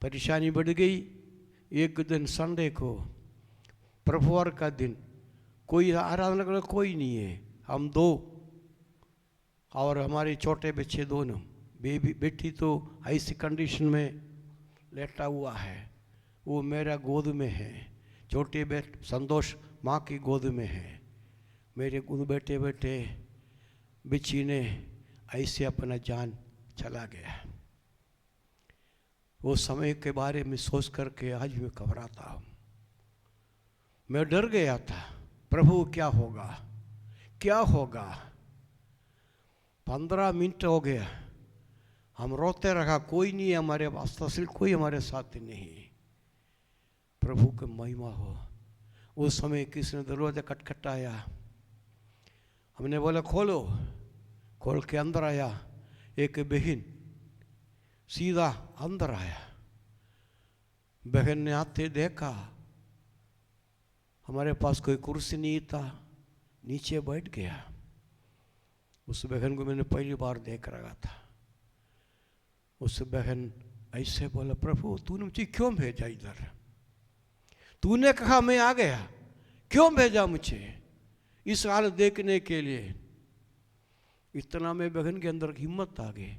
परेशानी बढ़ गई। एक दिन संडे को, प्रभुवार का दिन, कोई आराधना करने कोई नहीं है, हम 2 और हमारे छोटे बच्चे दोनों। बेटी तो ऐसी कंडीशन में लेटा हुआ है, वो मेरा गोद में है। छोटे संतोष माँ की गोद में है। मेरे गोद बैठे बैठे बिच्छी ने ऐसे अपना जान चला गया। वो समय के बारे में सोच करके आज भी घबराता हूँ। मैं डर गया था, प्रभु क्या होगा क्या होगा। 15 मिनट हो गया, हम रोते रहा, कोई नहीं है हमारे पास, तहसील कोई हमारे साथ नहीं। प्रभु की महिमा हो। उस समय किसी ने दरवाजा खटखटाया, हमने बोला खोलो, खोल के अंदर आया। एक बहन सीधा अंदर आया। बहन ने आते देखा, हमारे पास कोई कुर्सी नहीं था, नीचे बैठ गया। उस बहन को मैंने पहली बार देख रहा था। उस बहन ऐसे बोला, प्रभु तूने मुझे क्यों भेजा इधर? तूने कहा मैं आ गया, क्यों भेजा मुझे इस हालत देखने के लिए? इतना में बहन के अंदर हिम्मत आ गई।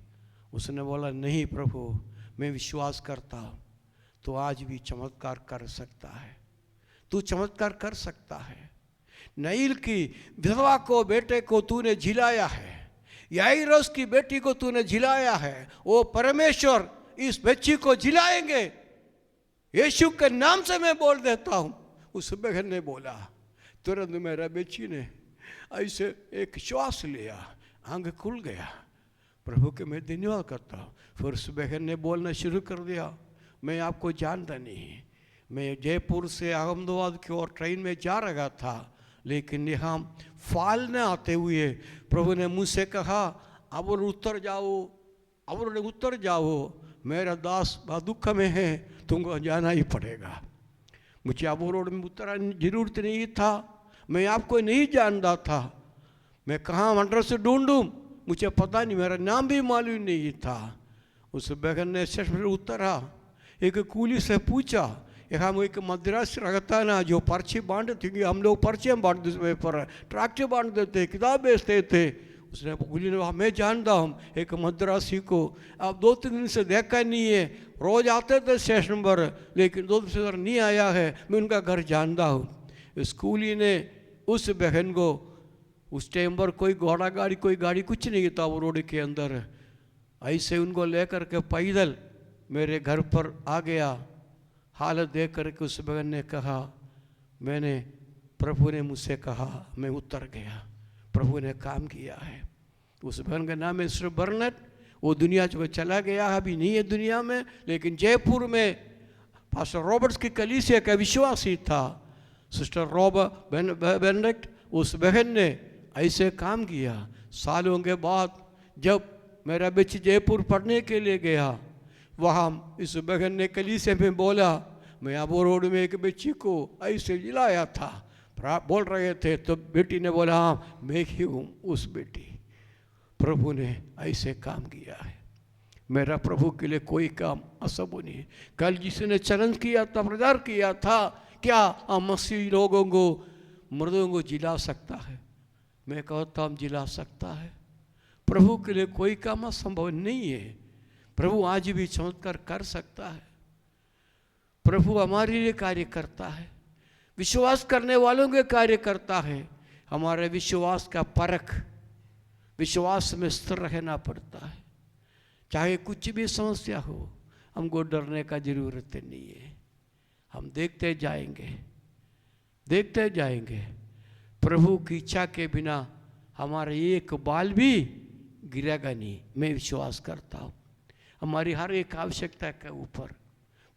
उसने बोला, नहीं प्रभु, मैं विश्वास करता हूँ तो आज भी चमत्कार कर सकता है, तू चमत्कार कर सकता है। नाइल की विधवा को, बेटे को तूने झिलाया है, याइरोस की बेटी को तूने झिलाया है, वो परमेश्वर इस बच्ची को झिलाएंगे, यीशु के नाम से मैं बोल देता हूँ। उस बहन ने बोला, तुरंत मेरा बच्ची ने ऐसे एक श्वास लिया, आंख खुल गया। प्रभु के मैं धन्यवाद करता हूँ। फिर उस बहन ने बोलना शुरू कर दिया, मैं आपको जानता नहीं, मैं जयपुर से अहमदाबाद की ओर ट्रेन में जा रहा था, लेकिन यहाँ फाल न आते हुए प्रभु ने मुझसे कहा, अब उतर जाओ, अब उतर जाओ, मेरा दास बहुत दुख में है, तुमको जाना ही पड़ेगा। मुझे अब रोड में उतरने की जरूरत नहीं था, मैं आपको नहीं जानता था, मैं कहाँ एड्रेस से ढूंढूं, मुझे पता नहीं, मेरा नाम भी मालूम नहीं था। उस बहन ने स्टेशन पर उतरा, एक कूली से पूछा, यहाँ एक मद्रास रहता ना जो पर्ची बांटते थे, हम लोग पर्चियाँ बांटते पर ट्रैक्टर बांटते थे, किताब बेचते थे। उसने कूली ने कहा, मैं जानता हूँ एक मद्रासी को, अब 2-3 दिन से देखा नहीं है, रोज आते थे स्टेशन पर, लेकिन 2 दिन से उधर नहीं आया है, मैं उनका घर जानता हूँ। इस कूली ने उस बहन को, उस टाइम पर कोई घोड़ा गाड़ी कोई गाड़ी कुछ नहीं था वो रोड के अंदर, ऐसे उनको लेकर के पैदल मेरे घर पर आ गया। हालत देख करके उस बहन ने कहा, मैंने, प्रभु ने मुझसे कहा, मैं उतर गया, प्रभु ने काम किया है। उस बहन का नाम है सिस्टर बर्नेट। वो दुनिया जो चला गया, अभी नहीं है दुनिया में, लेकिन जयपुर में पास्टर रॉबर्ट्स की कलीसिया का विश्वासी था सिस्टर बेनेडिक्ट। उस बहन ने ऐसे काम किया। सालों के बाद जब मेरा बच्ची जयपुर पढ़ने के लिए गया, वहाँ इस बहन ने कलीसिया में बोला, मैं अबो रोड में एक बच्ची को ऐसे जिलाया था, बोल रहे थे, तो बेटी ने बोला, हाँ मैं ही हूँ उस बेटी। प्रभु ने ऐसे काम किया है। मेरा प्रभु के लिए कोई काम असंभव नहीं है। कल जिसने चैलेंज किया था, प्रचार किया था, क्या हम मसीही लोगों को, मर्दों को जिला सकता है? मैं कहता हूँ जिला सकता है। प्रभु के लिए कोई काम असंभव नहीं है। प्रभु आज भी चमत्कार कर सकता है। प्रभु हमारे लिए कार्य करता है, विश्वास करने वालों के कार्य करता है। हमारे विश्वास का परख, विश्वास में स्थिर रहना पड़ता है। चाहे कुछ भी समस्या हो, हमको डरने का जरूरत नहीं है। हम देखते जाएंगे, देखते जाएंगे। प्रभु की इच्छा के बिना हमारा एक बाल भी गिरेगा नहीं, मैं विश्वास करता हूँ। हमारी हर एक आवश्यकता के ऊपर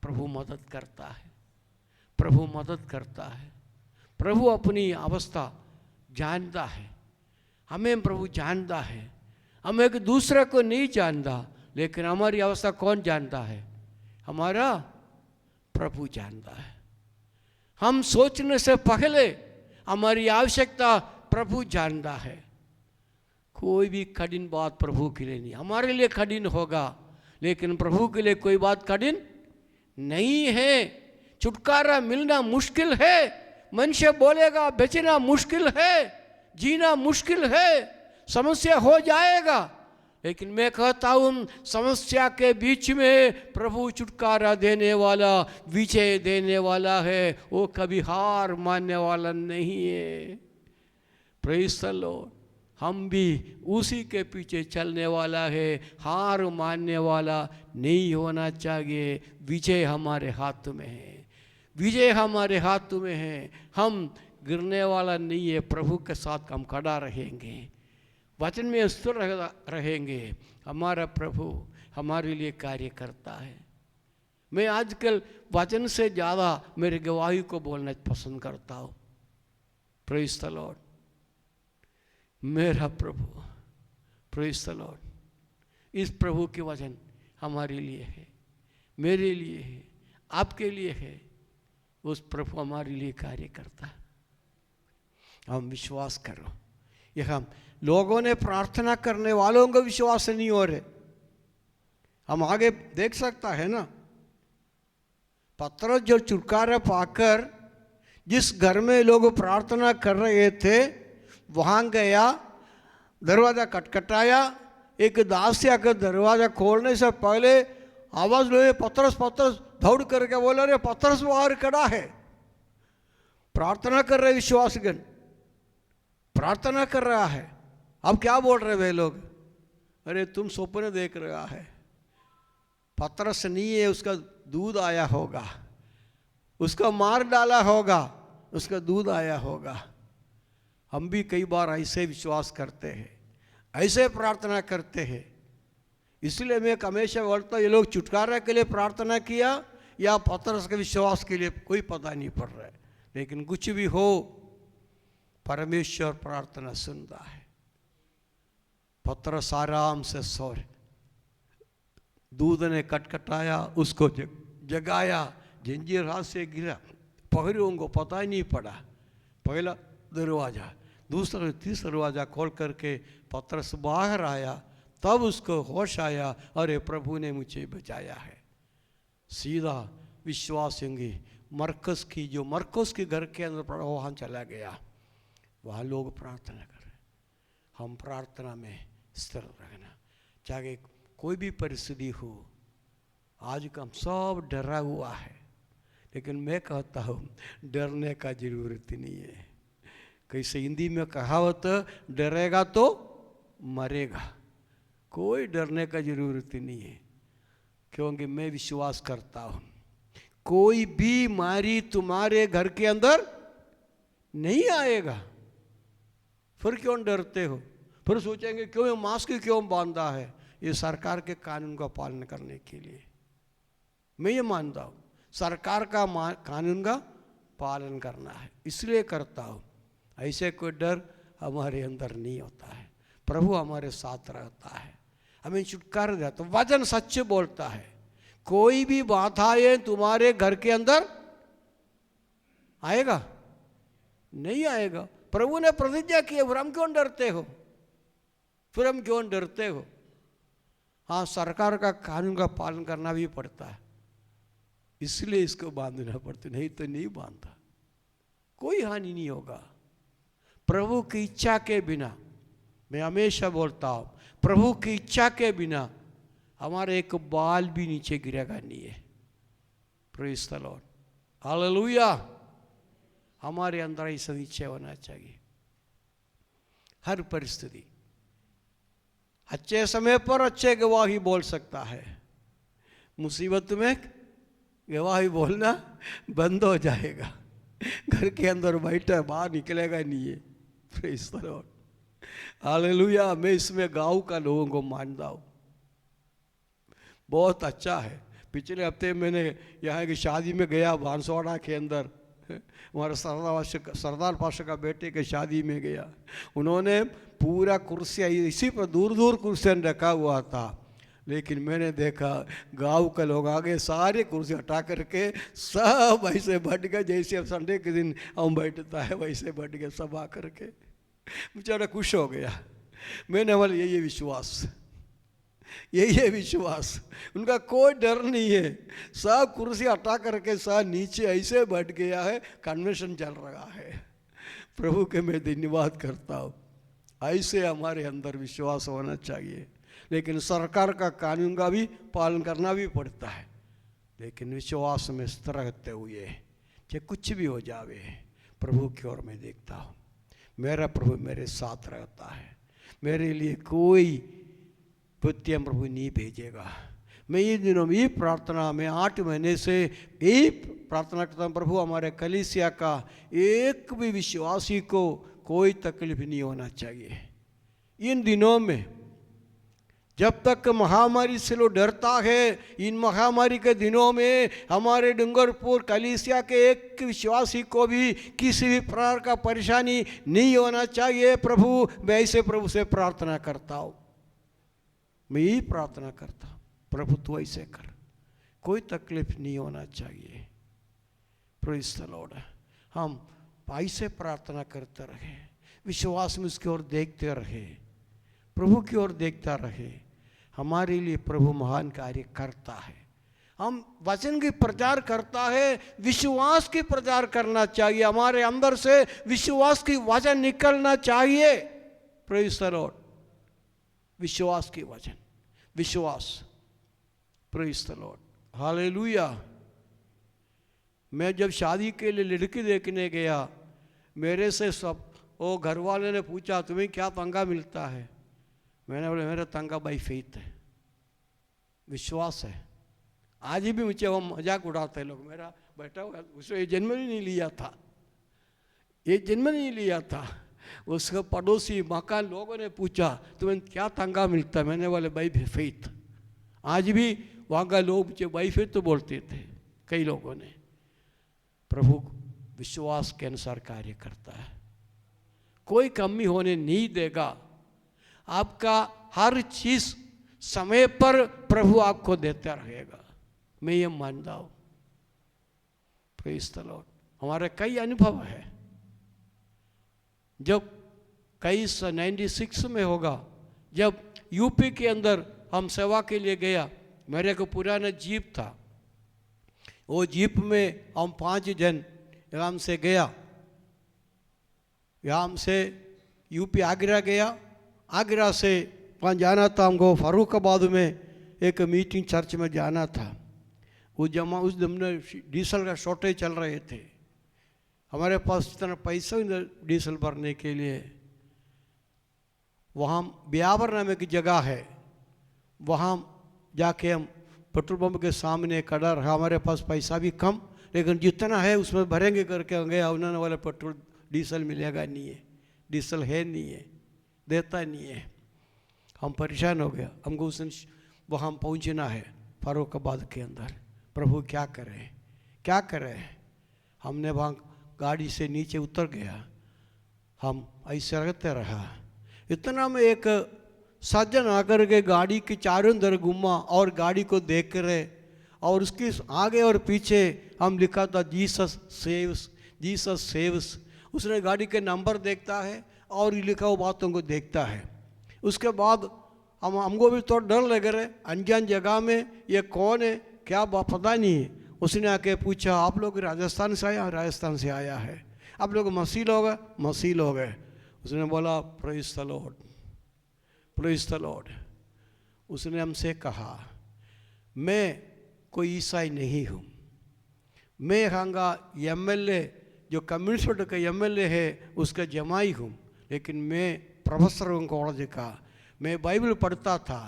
प्रभु मदद करता है, प्रभु मदद करता है। प्रभु अपनी अवस्था जानता है, हमें प्रभु जानता है। हम एक दूसरे को नहीं जानता, लेकिन हमारी अवस्था कौन जानता है? हमारा प्रभु जानता है। हम सोचने से पहले हमारी आवश्यकता प्रभु जानता है। कोई भी कठिन बात प्रभु के लिए नहीं, हमारे लिए कठिन होगा, लेकिन प्रभु के लिए कोई बात कठिन नहीं है। छुटकारा मिलना मुश्किल है, मनुष्य बोलेगा बचना मुश्किल है, जीना मुश्किल है, समस्या हो जाएगा, लेकिन मैं कहता हूँ समस्या के बीच में प्रभु छुटकारा देने वाला, विजय देने वाला है, वो कभी हार मानने वाला नहीं है। Praise the Lord. हम भी उसी के पीछे चलने वाला है, हार मानने वाला नहीं होना चाहिए। विजय हमारे हाथ में है, विजय हमारे हाथ में है। हम गिरने वाला नहीं है, प्रभु के साथ हम खड़ा रहेंगे, वचन में स्थिर रहेंगे। हमारा प्रभु हमारे लिए कार्य करता है। मैं आजकल वचन से ज़्यादा मेरे गवाही को बोलना पसंद करता हूँ। Praise the Lord. मेरा प्रभु, प्रेज़ द लॉर्ड। इस प्रभु के वचन हमारे लिए है, मेरे लिए है, आपके लिए है। उस प्रभु हमारे लिए कार्य करता है। हम विश्वास करो। ये हम लोगों ने प्रार्थना करने वालों को विश्वास नहीं हो रहे। हम आगे देख सकता है ना, पतरस जो छुटकारा पाकर जिस घर में लोग प्रार्थना कर रहे थे वहाँ गया, दरवाज़ा खटखटाया। एक दासी आकर दरवाज़ा खोलने से पहले आवाज़ लो, पतरस पतरस, दौड़ करके बोला, रे पतरस बाहर खड़ा है। प्रार्थना कर रहे विश्वासगण, प्रार्थना कर रहा है। अब क्या बोल रहे वे लोग? अरे तुम सपने देख रहा है, पतरस नहीं है, उसका दूध आया होगा, उसका मार डाला होगा, उसका दूध आया होगा। हम भी कई बार ऐसे विश्वास करते हैं, ऐसे प्रार्थना करते हैं। इसलिए मैं हमेशा बोलता हूँ, ये लोग छुटकारा के लिए प्रार्थना किया या पतरस के विश्वास के लिए, कोई पता नहीं पड़ रहा है। लेकिन कुछ भी हो, परमेश्वर प्रार्थना सुनता है। पतरस आराम से सो रहे, दूध ने खटखटाया, उसको जगाया, जंजीर हाथ से गिरा, पहरों को पता ही नहीं पड़ा। पहला दरवाज़ा, दूसरा तीसरा दरवाज़ा खोल करके पतरस बाहर आया, तब उसको होश आया, अरे प्रभु ने मुझे बचाया है। सीधा विश्वास होंगे मरकस की, जो मरकस के घर के अंदर पड़ा, वहाँ चला गया। वहाँ लोग प्रार्थना कर रहे। हम प्रार्थना में स्थिर रहना, चाहे कोई भी परिस्थिति हो। आज का हम सब डरा हुआ है, लेकिन मैं कहता हूँ डरने का जरूरत नहीं है। कैसे हिंदी में कहावत, डरेगा तो मरेगा। कोई डरने का जरूरत नहीं है, क्योंकि मैं विश्वास करता हूँ कोई बीमारी तुम्हारे घर के अंदर नहीं आएगा। फिर क्यों डरते हो? फिर सोचेंगे क्यों ये मास्क क्यों बांधा है? ये सरकार के कानून का पालन करने के लिए। मैं ये मानता हूँ सरकार का कानून का पालन करना है, इसलिए करता हूँ। ऐसे कोई डर हमारे अंदर नहीं होता है। प्रभु हमारे साथ रहता है, हमें छुटकारा देता है। वचन सच्चे बोलता है, कोई भी बाधाएं तुम्हारे घर के अंदर आएगा नहीं आएगा। प्रभु ने प्रतिज्ञा की है, फिर हम क्यों डरते हो? फिर हम क्यों डरते हो? हाँ, सरकार का कानून का पालन करना भी पड़ता है, इसलिए इसको बांधना पड़ता, नहीं तो नहीं बांधा। कोई हानि नहीं होगा प्रभु की इच्छा के बिना। मैं हमेशा बोलता हूँ, प्रभु की इच्छा के बिना हमारा एक बाल भी नीचे गिरेगा नहीं है। Praise the Lord, hallelujah. हमारे अंदर ऐसा निश्चय होना चाहिए। हर परिस्थिति, अच्छे समय पर अच्छे गवाही बोल सकता है, मुसीबत में गवाही बोलना बंद हो जाएगा। घर के अंदर बैठा बाहर निकलेगा नहीं है। Praise the Lord, hallelujah. मैं इसमें गाँव का लोगों को मानता हूँ, बहुत अच्छा है। पिछले हफ्ते मैंने यहाँ की शादी में गया, बांसवाड़ा के अंदर, हमारे सरदार पाशा का बेटे के शादी में गया। उन्होंने पूरा कुर्सियाँ इसी पर दूर दूर कुर्सियाँ रखा हुआ था, लेकिन मैंने देखा गांव के लोग आगे सारे कुर्सी हटा करके सब ऐसे बैठ गए, जैसे अब संडे के दिन हम बैठता है वैसे बैठ गए सब आ करके। बेचारा खुश हो गया। मैंने बोला यही विश्वास, यही विश्वास। उनका कोई डर नहीं है, सब कुर्सी हटा करके सब नीचे ऐसे बैठ गया है, कन्वेंशन चल रहा है। प्रभु के मैं धन्यवाद करता हूँ। ऐसे हमारे अंदर विश्वास होना चाहिए। लेकिन सरकार का कानून का भी पालन करना भी पड़ता है। लेकिन विश्वास में स्थिर रहते हुए चाहे कुछ भी हो जावे, प्रभु की ओर मैं देखता हूँ, मेरा प्रभु मेरे साथ रहता है, मेरे लिए कोई विपत्तियां प्रभु नहीं भेजेगा। मैं ये दिनों में ये प्रार्थना, मैं 8 महीने से यही प्रार्थना करता हूँ, प्रभु हमारे कलीसिया का एक भी विश्वासी को कोई तकलीफ नहीं होना चाहिए। इन दिनों में जब तक महामारी से लोग डरता है, इन महामारी के दिनों में हमारे डूंगरपुर कलीसिया के एक विश्वासी को भी किसी भी प्रकार का परेशानी नहीं होना चाहिए। प्रभु मैं ऐसे प्रभु से प्रार्थना करता हूँ, मैं यही प्रार्थना करता हूँ, प्रभु तू ऐसे कर, कोई तकलीफ नहीं होना चाहिए। Praise the Lord. हम ऐसे प्रार्थना करते रहे, विश्वास में उसकी ओर देखते रहे, प्रभु की ओर देखता रहे। हमारे लिए प्रभु महान कार्य करता है। हम वचन की प्रचार करता है, विश्वास की प्रचार करना चाहिए। हमारे अंदर से विश्वास की वचन निकलना चाहिए। Praise the Lord. विश्वास की वचन, विश्वास। Praise the Lord. हालेलुया। मैं जब शादी के लिए लड़की देखने गया, मेरे से सब वो घर वाले ने पूछा तुम्हें क्या तंगा मिलता है? मैंने बोला मेरा तंगा बाई फेथ है, विश्वास है। आज भी मुझे वो मजाक उड़ाते हैं लोग, मेरा बेटा उसने ये जन्म ही नहीं लिया था, ये जन्म नहीं लिया था। उसके पड़ोसी मकान लोगों ने पूछा तुम्हें क्या तंगा मिलता है? मैंने बोले बाई फेथ। आज भी वहाँ का लोग मुझे बाई फेथ तो बोलते थे कई लोगों ने। प्रभु विश्वास के अनुसार कार्य करता है, कोई कमी होने नहीं देगा। आपका हर चीज समय पर प्रभु आपको देता रहेगा, मैं ये मानता हूं। Praise the Lord. हमारे कई अनुभव है। जब कई 96 में होगा, जब यूपी के अंदर हम सेवा के लिए गया, मेरे को पुराना जीप था, वो जीप में हम 5 जन यहाँ से गया, यहाँ से यूपी आगरा गया, आगरा से वहाँ जाना था हमको फरुखाबाद में एक मीटिंग चर्च में जाना था। उस दिन डीजल का शॉर्टेज चल रहे थे, हमारे पास इतना पैसा डीजल भरने के लिए। वहाँ ब्यावर नाम की जगह है, वहाँ जाके हम पेट्रोल पंप के सामने खड़ा रहा। हमारे पास पैसा भी कम, लेकिन जितना है उसमें भरेंगे करके गया। उन्होंने वाला पेट्रोल डीजल मिलेगा नहीं है, डीजल है नहीं है, देता नहीं है। हम परेशान हो गया, हमको उस दिन वहाँ पहुँचना है फरुखाबाद के अंदर। प्रभु क्या करें, क्या करें? हमने वहाँ गाड़ी से नीचे उतर गया, हम ऐसे रहते रहा। इतना में एक सज्जन आकर के गाड़ी के चारों तरफ घुमा और गाड़ी को देख रहे, और उसके आगे और पीछे हम लिखा था जीसस सेव्स, जीसस सेव्स। उसने गाड़ी के नंबर देखता है और लिखा हुआ बातों को देखता है। उसके बाद हमको भी थोड़ा डर लग रहा है, अनजान जगह में ये कौन है क्या पता नहीं है। उसने आके पूछा आप लोग राजस्थान से आया? राजस्थान से आया है। आप लोग मसीह लोग हैं? मसीह लोग हैं। उसने बोला praise the Lord, praise the Lord. उसने हमसे कहा मैं कोई ईसाई नहीं हूँ, मैं यहाँ का एमएलए जो कम्युनिस्ट पार्टी का एमएलए है उसका जमाई हूँ, लेकिन मैं प्रोफेसर हूँ कॉलेज का। मैं बाइबल पढ़ता था,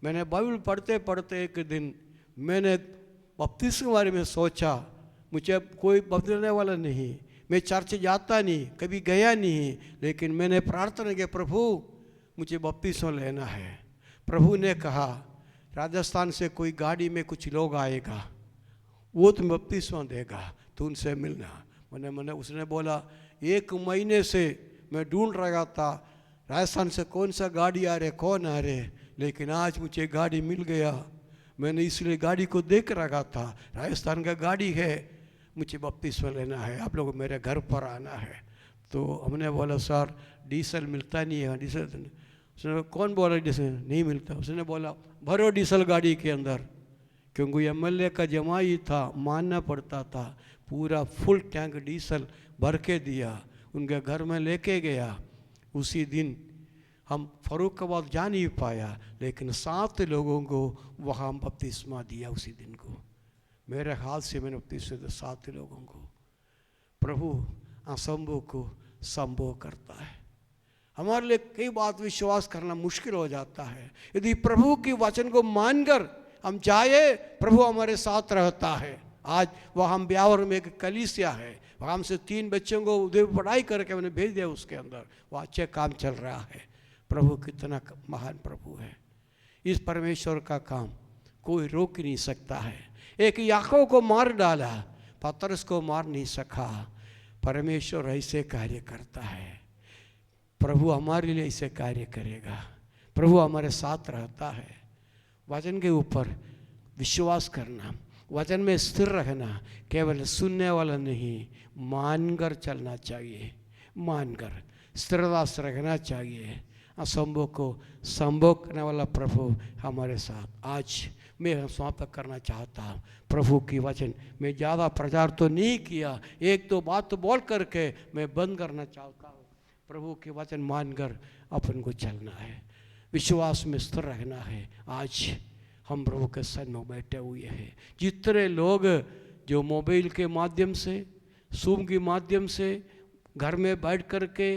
मैंने बाइबल पढ़ते पढ़ते एक दिन मैंने बपतिस्मे के बारे में सोचा। मुझे कोई बपतिस्मे वाला नहीं, मैं चर्च जाता नहीं, कभी गया नहीं, लेकिन मैंने प्रार्थना की प्रभु मुझे बपतिस्मा लेना है। प्रभु ने कहा राजस्थान से कोई गाड़ी में कुछ लोग आएगा, वो तुम्हें बपतिस्मा देगा, तो उनसे मिलना। मैंने उसने बोला 1 महीने से मैं ढूंढ रहा था राजस्थान से कौन सा गाड़ी आ रहे, कौन आ रहे, लेकिन आज मुझे गाड़ी मिल गया। मैंने इसलिए गाड़ी को देख रहा था, राजस्थान का गाड़ी है, मुझे बपतिस्मा लेना है, आप लोग मेरे घर पर आना है। तो हमने बोला सर डीजल मिलता नहीं है, डीजल। उसने कौन बोला डीजल नहीं मिलता? उसने बोला भरो डीजल गाड़ी के अंदर, क्योंकि एमएलए का जमाई था, मानना पड़ता था। पूरा फुल टैंक डीजल भर के दिया, उनके घर में लेके गया। उसी दिन हम फरुखाबाद जा नहीं पाया, लेकिन 7 लोगों को वहाँ बपतिस्मा दिया उसी दिन को। मेरे हाथ से मैंने बपतिस्मा दिया 7 लोगों को। प्रभु असंभव को संभव करता है। हमारे लिए कई बात विश्वास करना मुश्किल हो जाता है। यदि प्रभु की वचन को मानकर हम जाए, प्रभु हमारे साथ रहता है। आज वहाँ हम ब्यावर में एक कलीसिया है, वहाँ हमसे 3 बच्चों को उधर पढ़ाई करके मैंने भेज दिया उसके अंदर, वह अच्छे काम चल रहा है। प्रभु कितना महान प्रभु है। इस परमेश्वर का काम कोई रोक नहीं सकता है। एक याकूब को मार डाला, पतरस को मार नहीं सका। परमेश्वर ऐसे कार्य करता है। प्रभु हमारे लिए ऐसे कार्य करेगा। प्रभु हमारे साथ रहता है। वचन के ऊपर विश्वास करना, वचन में स्थिर रहना, केवल सुनने वाला नहीं, मानकर चलना चाहिए। मानकर स्थिरता से रहना चाहिए। असंभव को संभव करने वाला प्रभु हमारे साथ। आज मैं समाप्त करना चाहता हूँ। प्रभु की वचन मैं ज़्यादा प्रचार तो नहीं किया, 1-2 बात तो बोल करके मैं बंद करना चाहता हूँ। प्रभु के वचन मानकर अपन को चलना है, विश्वास में स्थिर रहना है। आज हम प्रभु के सामने बैठे हुए हैं। जितने लोग जो मोबाइल के माध्यम से, जूम के माध्यम से घर में बैठ करके,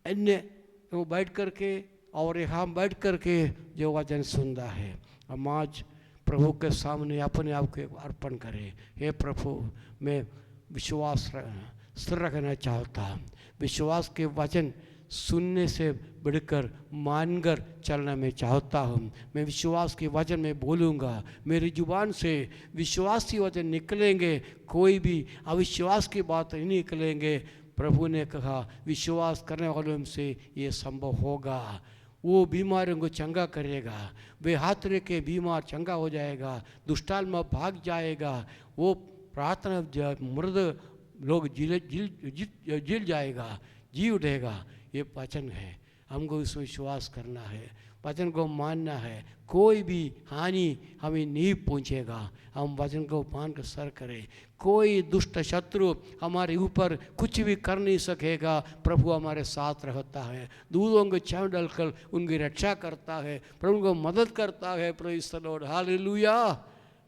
अन्य वो बैठ करके और यहाँ बैठ करके जो वचन सुनता है, हम आज प्रभु के सामने अपने आप को अर्पण करें। हे प्रभु, मैं विश्वास स्थिर रखना चाहता हूँ। विश्वास के वचन सुनने से बढ़कर मानकर चलना मैं चाहता हूँ। मैं विश्वास के वचन में बोलूँगा, मेरी जुबान से विश्वास के वचन निकलेंगे, कोई भी अविश्वास की बात नहीं निकलेंगे। प्रभु ने कहा विश्वास करने वालों से ये संभव होगा। वो बीमारियों को चंगा करेगा, वे हाथ के बीमार चंगा हो जाएगा, दुष्टात्मा भाग जाएगा, वो प्रार्थना मृद लोग जिल जाएगा, जी उठेगा। ये वचन है, हमको इस विश्वास करना है, वचन को मानना है। कोई भी हानि हमें नहीं पहुंचेगा। हम वचन को मान कर सर करें। कोई दुष्ट शत्रु हमारे ऊपर कुछ भी कर नहीं सकेगा। प्रभु हमारे साथ रहता है, दूधों को छांव डालकर उनकी रक्षा करता है, प्रभु को मदद करता है। Praise the Lord, hallelujah,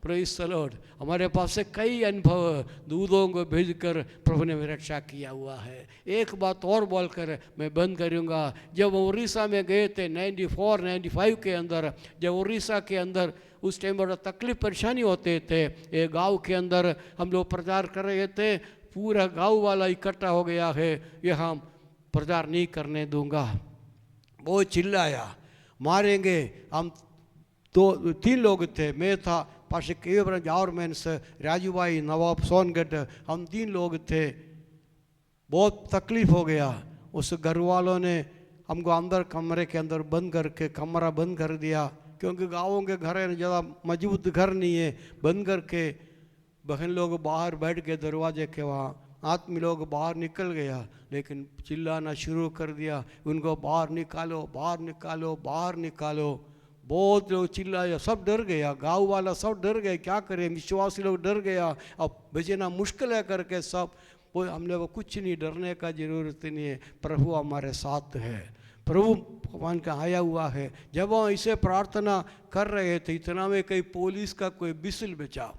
praise the Lord. हमारे पास से कई अनुभव दूधों को भेजकर प्रभु ने रक्षा किया हुआ है। एक बात और बोलकर मैं बंद करूँगा। जब उड़ीसा में गए थे 94-95 के अंदर, जब उड़ीसा के अंदर उस टाइम बड़ा तकलीफ परेशानी होते थे, एक गांव के अंदर हम लोग प्रचार कर रहे थे, पूरा गांव वाला इकट्ठा हो गया है, यहाँ प्रचार नहीं करने दूंगा। वो चिल्लाया, मारेंगे हम। 2-3 लोग थे, मैं था, पास गवर्नमेंट्स, राजू भाई, नवाब सोनगढ़, हम 3 लोग थे। बहुत तकलीफ हो गया। उस घर वालों ने हमको अंदर कमरे के अंदर बंद करके कमरा बंद कर दिया, क्योंकि गाँवों के घर ज़्यादा मजबूत घर नहीं है। बंद करके बहन लोग बाहर बैठ के दरवाजे के वहाँ, आदमी लोग बाहर निकल गया, लेकिन चिल्लाना शुरू कर दिया, उनको बाहर निकालो, बाहर निकालो, बाहर निकालो। बहुत लोग चिल्लाया, सब डर गया, गाँव वाला सब डर गए, क्या करें, विश्वासी लोग डर गया। अब बचना मुश्किल है करके सब, वो हमने वो कुछ नहीं, डरने का ज़रूरत नहीं है, प्रभु हमारे साथ है, प्रभु भगवान का आया हुआ है। जब हम इसे प्रार्थना कर रहे थे, इतना में कई पुलिस का कोई बिसिल बचा,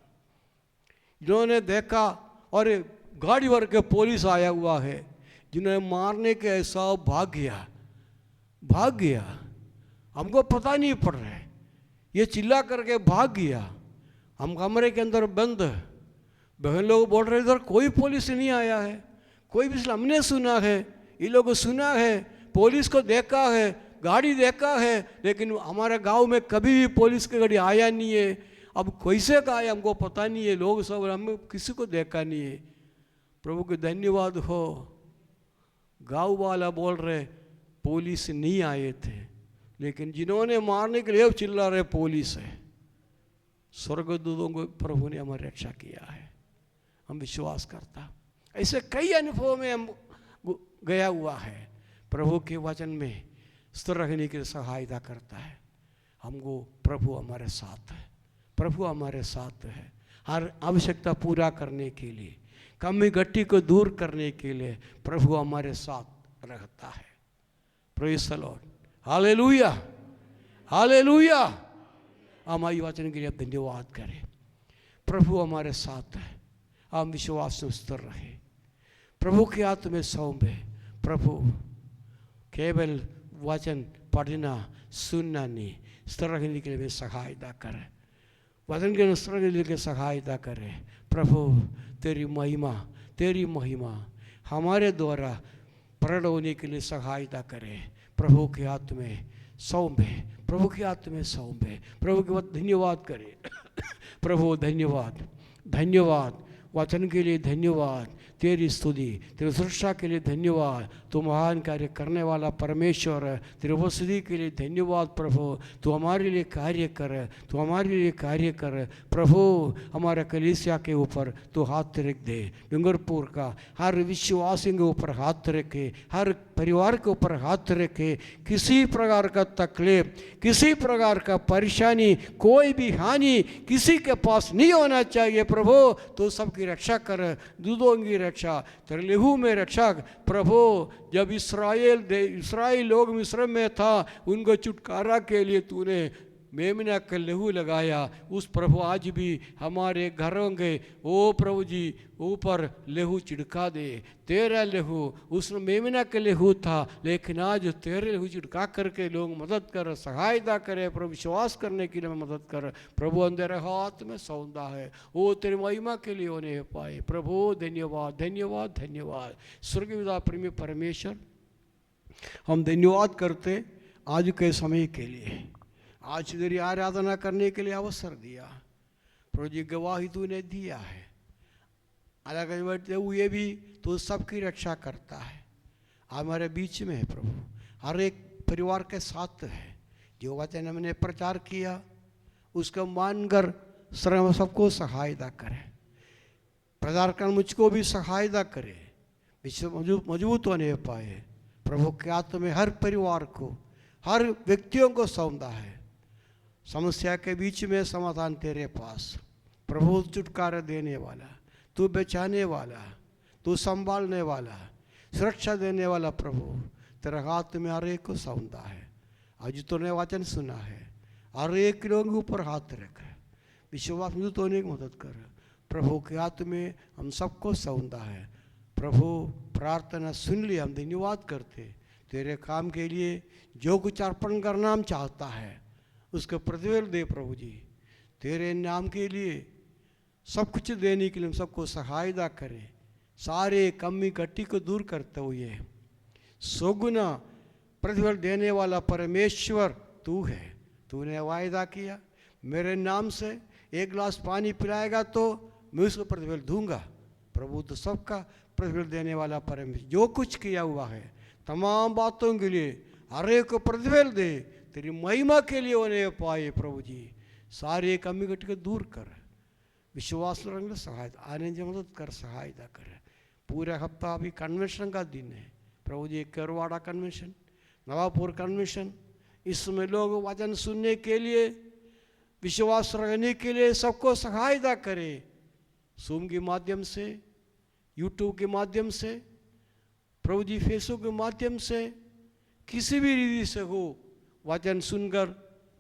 जिन्होंने देखा और गाड़ी भर के पुलिस आया हुआ है, जिन्होंने मारने के ऐसा भाग गया। हमको पता नहीं पड़ रहा है, ये चिल्ला करके भाग गया। हम कमरे के अंदर बंद, बहन लोग बोल रहे इधर कोई पुलिस नहीं आया है, कोई भी, हमने सुना है, ये लोग सुना है, पुलिस को देखा है, गाड़ी देखा है, लेकिन हमारे गांव में कभी भी पुलिस की गाड़ी आया नहीं है। अब कैसे का आया हमको पता नहीं है, लोग सब, हम किसी को देखा नहीं है। प्रभु को धन्यवाद हो, गांव वाला बोल रहे पुलिस नहीं आए थे, लेकिन जिन्होंने मारने के लिए चिल्ला रहे पुलिस है। स्वर्गदूतों को प्रभु ने हमारी रक्षा किया है, हम विश्वास करता। ऐसे कई अनुभव में हम गया हुआ है। प्रभु के वचन में स्थिर रहने की सहायता करता है हमको। प्रभु हमारे साथ है, प्रभु हमारे साथ है, हर आवश्यकता पूरा करने के लिए, कमी घटी को दूर करने के लिए प्रभु हमारे साथ रहता है। Praise the Lord. Hallelujah, hallelujah. हम आई वचन के लिए धन्यवाद करें। प्रभु हमारे साथ है, हम विश्वास में स्थिर रहे, प्रभु के हाथ में सौंपे। प्रभु केवल वचन पढ़ना सुनना नहीं, स्थिर रहने के लिए सहायता करें, वचन के स्थिर रहने के लिए सहायता करें। प्रभु तेरी महिमा हमारे द्वारा प्रकट होने के लिए सहायता करें। प्रभु के हाथ में सौंपे, प्रभु के हाथ में सौंपे, प्रभु के बाद धन्यवाद करें। प्रभु धन्यवाद, धन्यवाद वचन के लिए, धन्यवाद तेरी स्तुति, तेरी सुरक्षा के लिए धन्यवाद। तू महान कार्य करने वाला परमेश्वर है, तेरी उपस्थिति के लिए धन्यवाद। प्रभु तू हमारे लिए कार्य कर, तू हमारे लिए कार्य कर। प्रभु हमारे कलीसिया के ऊपर तू हाथ रख दे, डूंगरपुर का हर विश्वासी के ऊपर हाथ रखे, हर परिवार के ऊपर हाथ रखे। किसी प्रकार का तकलीफ, किसी प्रकार का परेशानी, कोई भी हानि किसी के पास नहीं होना चाहिए। प्रभु तो सबकी रक्षा कर, दूधों की रक्षा, तेरे लहू में रक्षा। प्रभु जब इस्राएल लोग मिस्र में था, उनको छुटकारा के लिए तूने मेमना का लहू लगाया। उस प्रभु आज भी हमारे घरों के ओ प्रभु जी ऊपर लहू छिड़का दे, तेरा लहू। उसमें मेमना का लहू था, लेकिन आज तेरे लहू छिड़का करके लोग मदद कर, सहायता करे। प्रभु विश्वास करने के लिए मदद कर। प्रभु अंधेरे हाथ में सौंदा है, वो तेरी महिमा के लिए होने पाए। प्रभु धन्यवाद, धन्यवाद, धन्यवाद। स्वर्गीय प्रेमी परमेश्वर, हम धन्यवाद करते आज के समय के लिए, आज तेरी आराधना करने के लिए अवसर दिया। प्रभु जी गवाही तूने दिया है, अलग बैठते हुए भी तू सबकी रक्षा करता है, हमारे बीच में है। प्रभु हर एक परिवार के साथ है, जो वचन हमने प्रचार किया उसको मानकर सबको सहायता करे। प्रचार कर मुझको भी सहायता करे, विश्व मजबूत होने पाए। प्रभु के हाथ में हर परिवार को, हर व्यक्तियों को सौंपा है। समस्या के बीच में समाधान तेरे पास। प्रभु छुटकारा देने वाला, तू बचाने वाला, तू संभालने वाला, सुरक्षा देने वाला। प्रभु तेरे हाथ में हर एक को सौंपा है। आज तूने वचन सुना है, हर एक लोगों के ऊपर हाथ रख, विश्वास मजबूत होने की मदद कर। प्रभु के हाथ में हम सबको सौंपा है। प्रभु प्रार्थना सुन ली, हम धन्यवाद करते तेरे काम के लिए। जो कुछ अर्पण करना हम चाहता है उसका प्रतिफल दे प्रभु जी। तेरे नाम के लिए सब कुछ देने के लिए हम सबको सहायता करें। सारे कमी घटी को दूर करते हुए सोगुना प्रतिफल देने वाला परमेश्वर तू है। तूने वायदा किया, मेरे नाम से एक गिलास पानी पिलाएगा तो मैं उसको प्रतिफल दूंगा। प्रभु तो सबका प्रतिफल देने वाला परमेश्वर, जो कुछ किया हुआ है तमाम बातों के लिए हर एक को प्रतिफल दे, तेरी महिमा के लिए होने पाए। प्रभु जी सारे कमी घट के दूर कर, विश्वास रंग सहायता आने की मदद कर, सहायता कर। पूरा हफ्ता अभी कन्वेंशन का दिन है प्रभु जी, केरवाड़ा कन्वेंशन, नवापुर कन्वेंशन, इसमें लोग वचन सुनने के लिए, विश्वास रखने के लिए सबको सहायता करे। जूम के माध्यम से, यूट्यूब के माध्यम से, प्रभु जी फेसबुक के माध्यम से, किसी भी रीति से हो, वचन सुनकर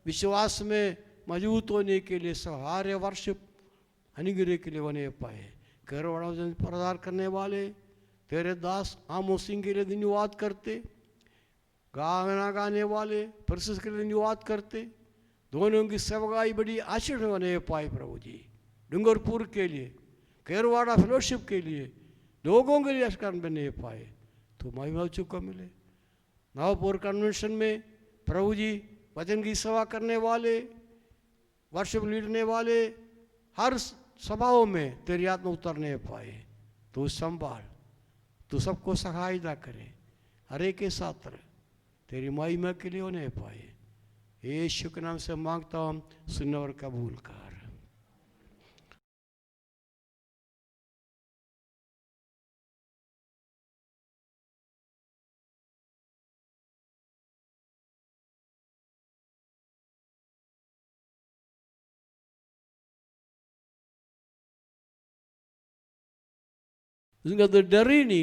विश्वास में मजबूत होने के लिए सहारे वर्षिप अनुग्रह के लिए बने पाए। केरवाड़ा प्रचार करने वाले तेरे दास आमोस सिंह के लिए धन्यवाद करते, गाना गाने वाले प्रसिद्ध के लिए धन्यवाद करते। दोनों की सेवकाई बड़ी आशीर्वाद बने पाए प्रभु जी। डूंगरपुर के लिए, केरवाड़ा फेलोशिप के लिए, लोगों के लिए आशीर्वाद बने पाए, तो महिमा चुका मिले। नवापुर कन्वेंशन में प्रभु जी वचन की सेवा करने वाले, वर्शिप लीडने वाले, हर सभाओं में तेरी आत्मा उतरने पाए। तू संभाल, तू सबको सहायता करे, हर एक के साथ रहे, तेरी महिमा के लिए होने पाए। यीशु के नाम से मांगता हूँ, सुन और कबूल कर। उसका तो डर ही नहीं।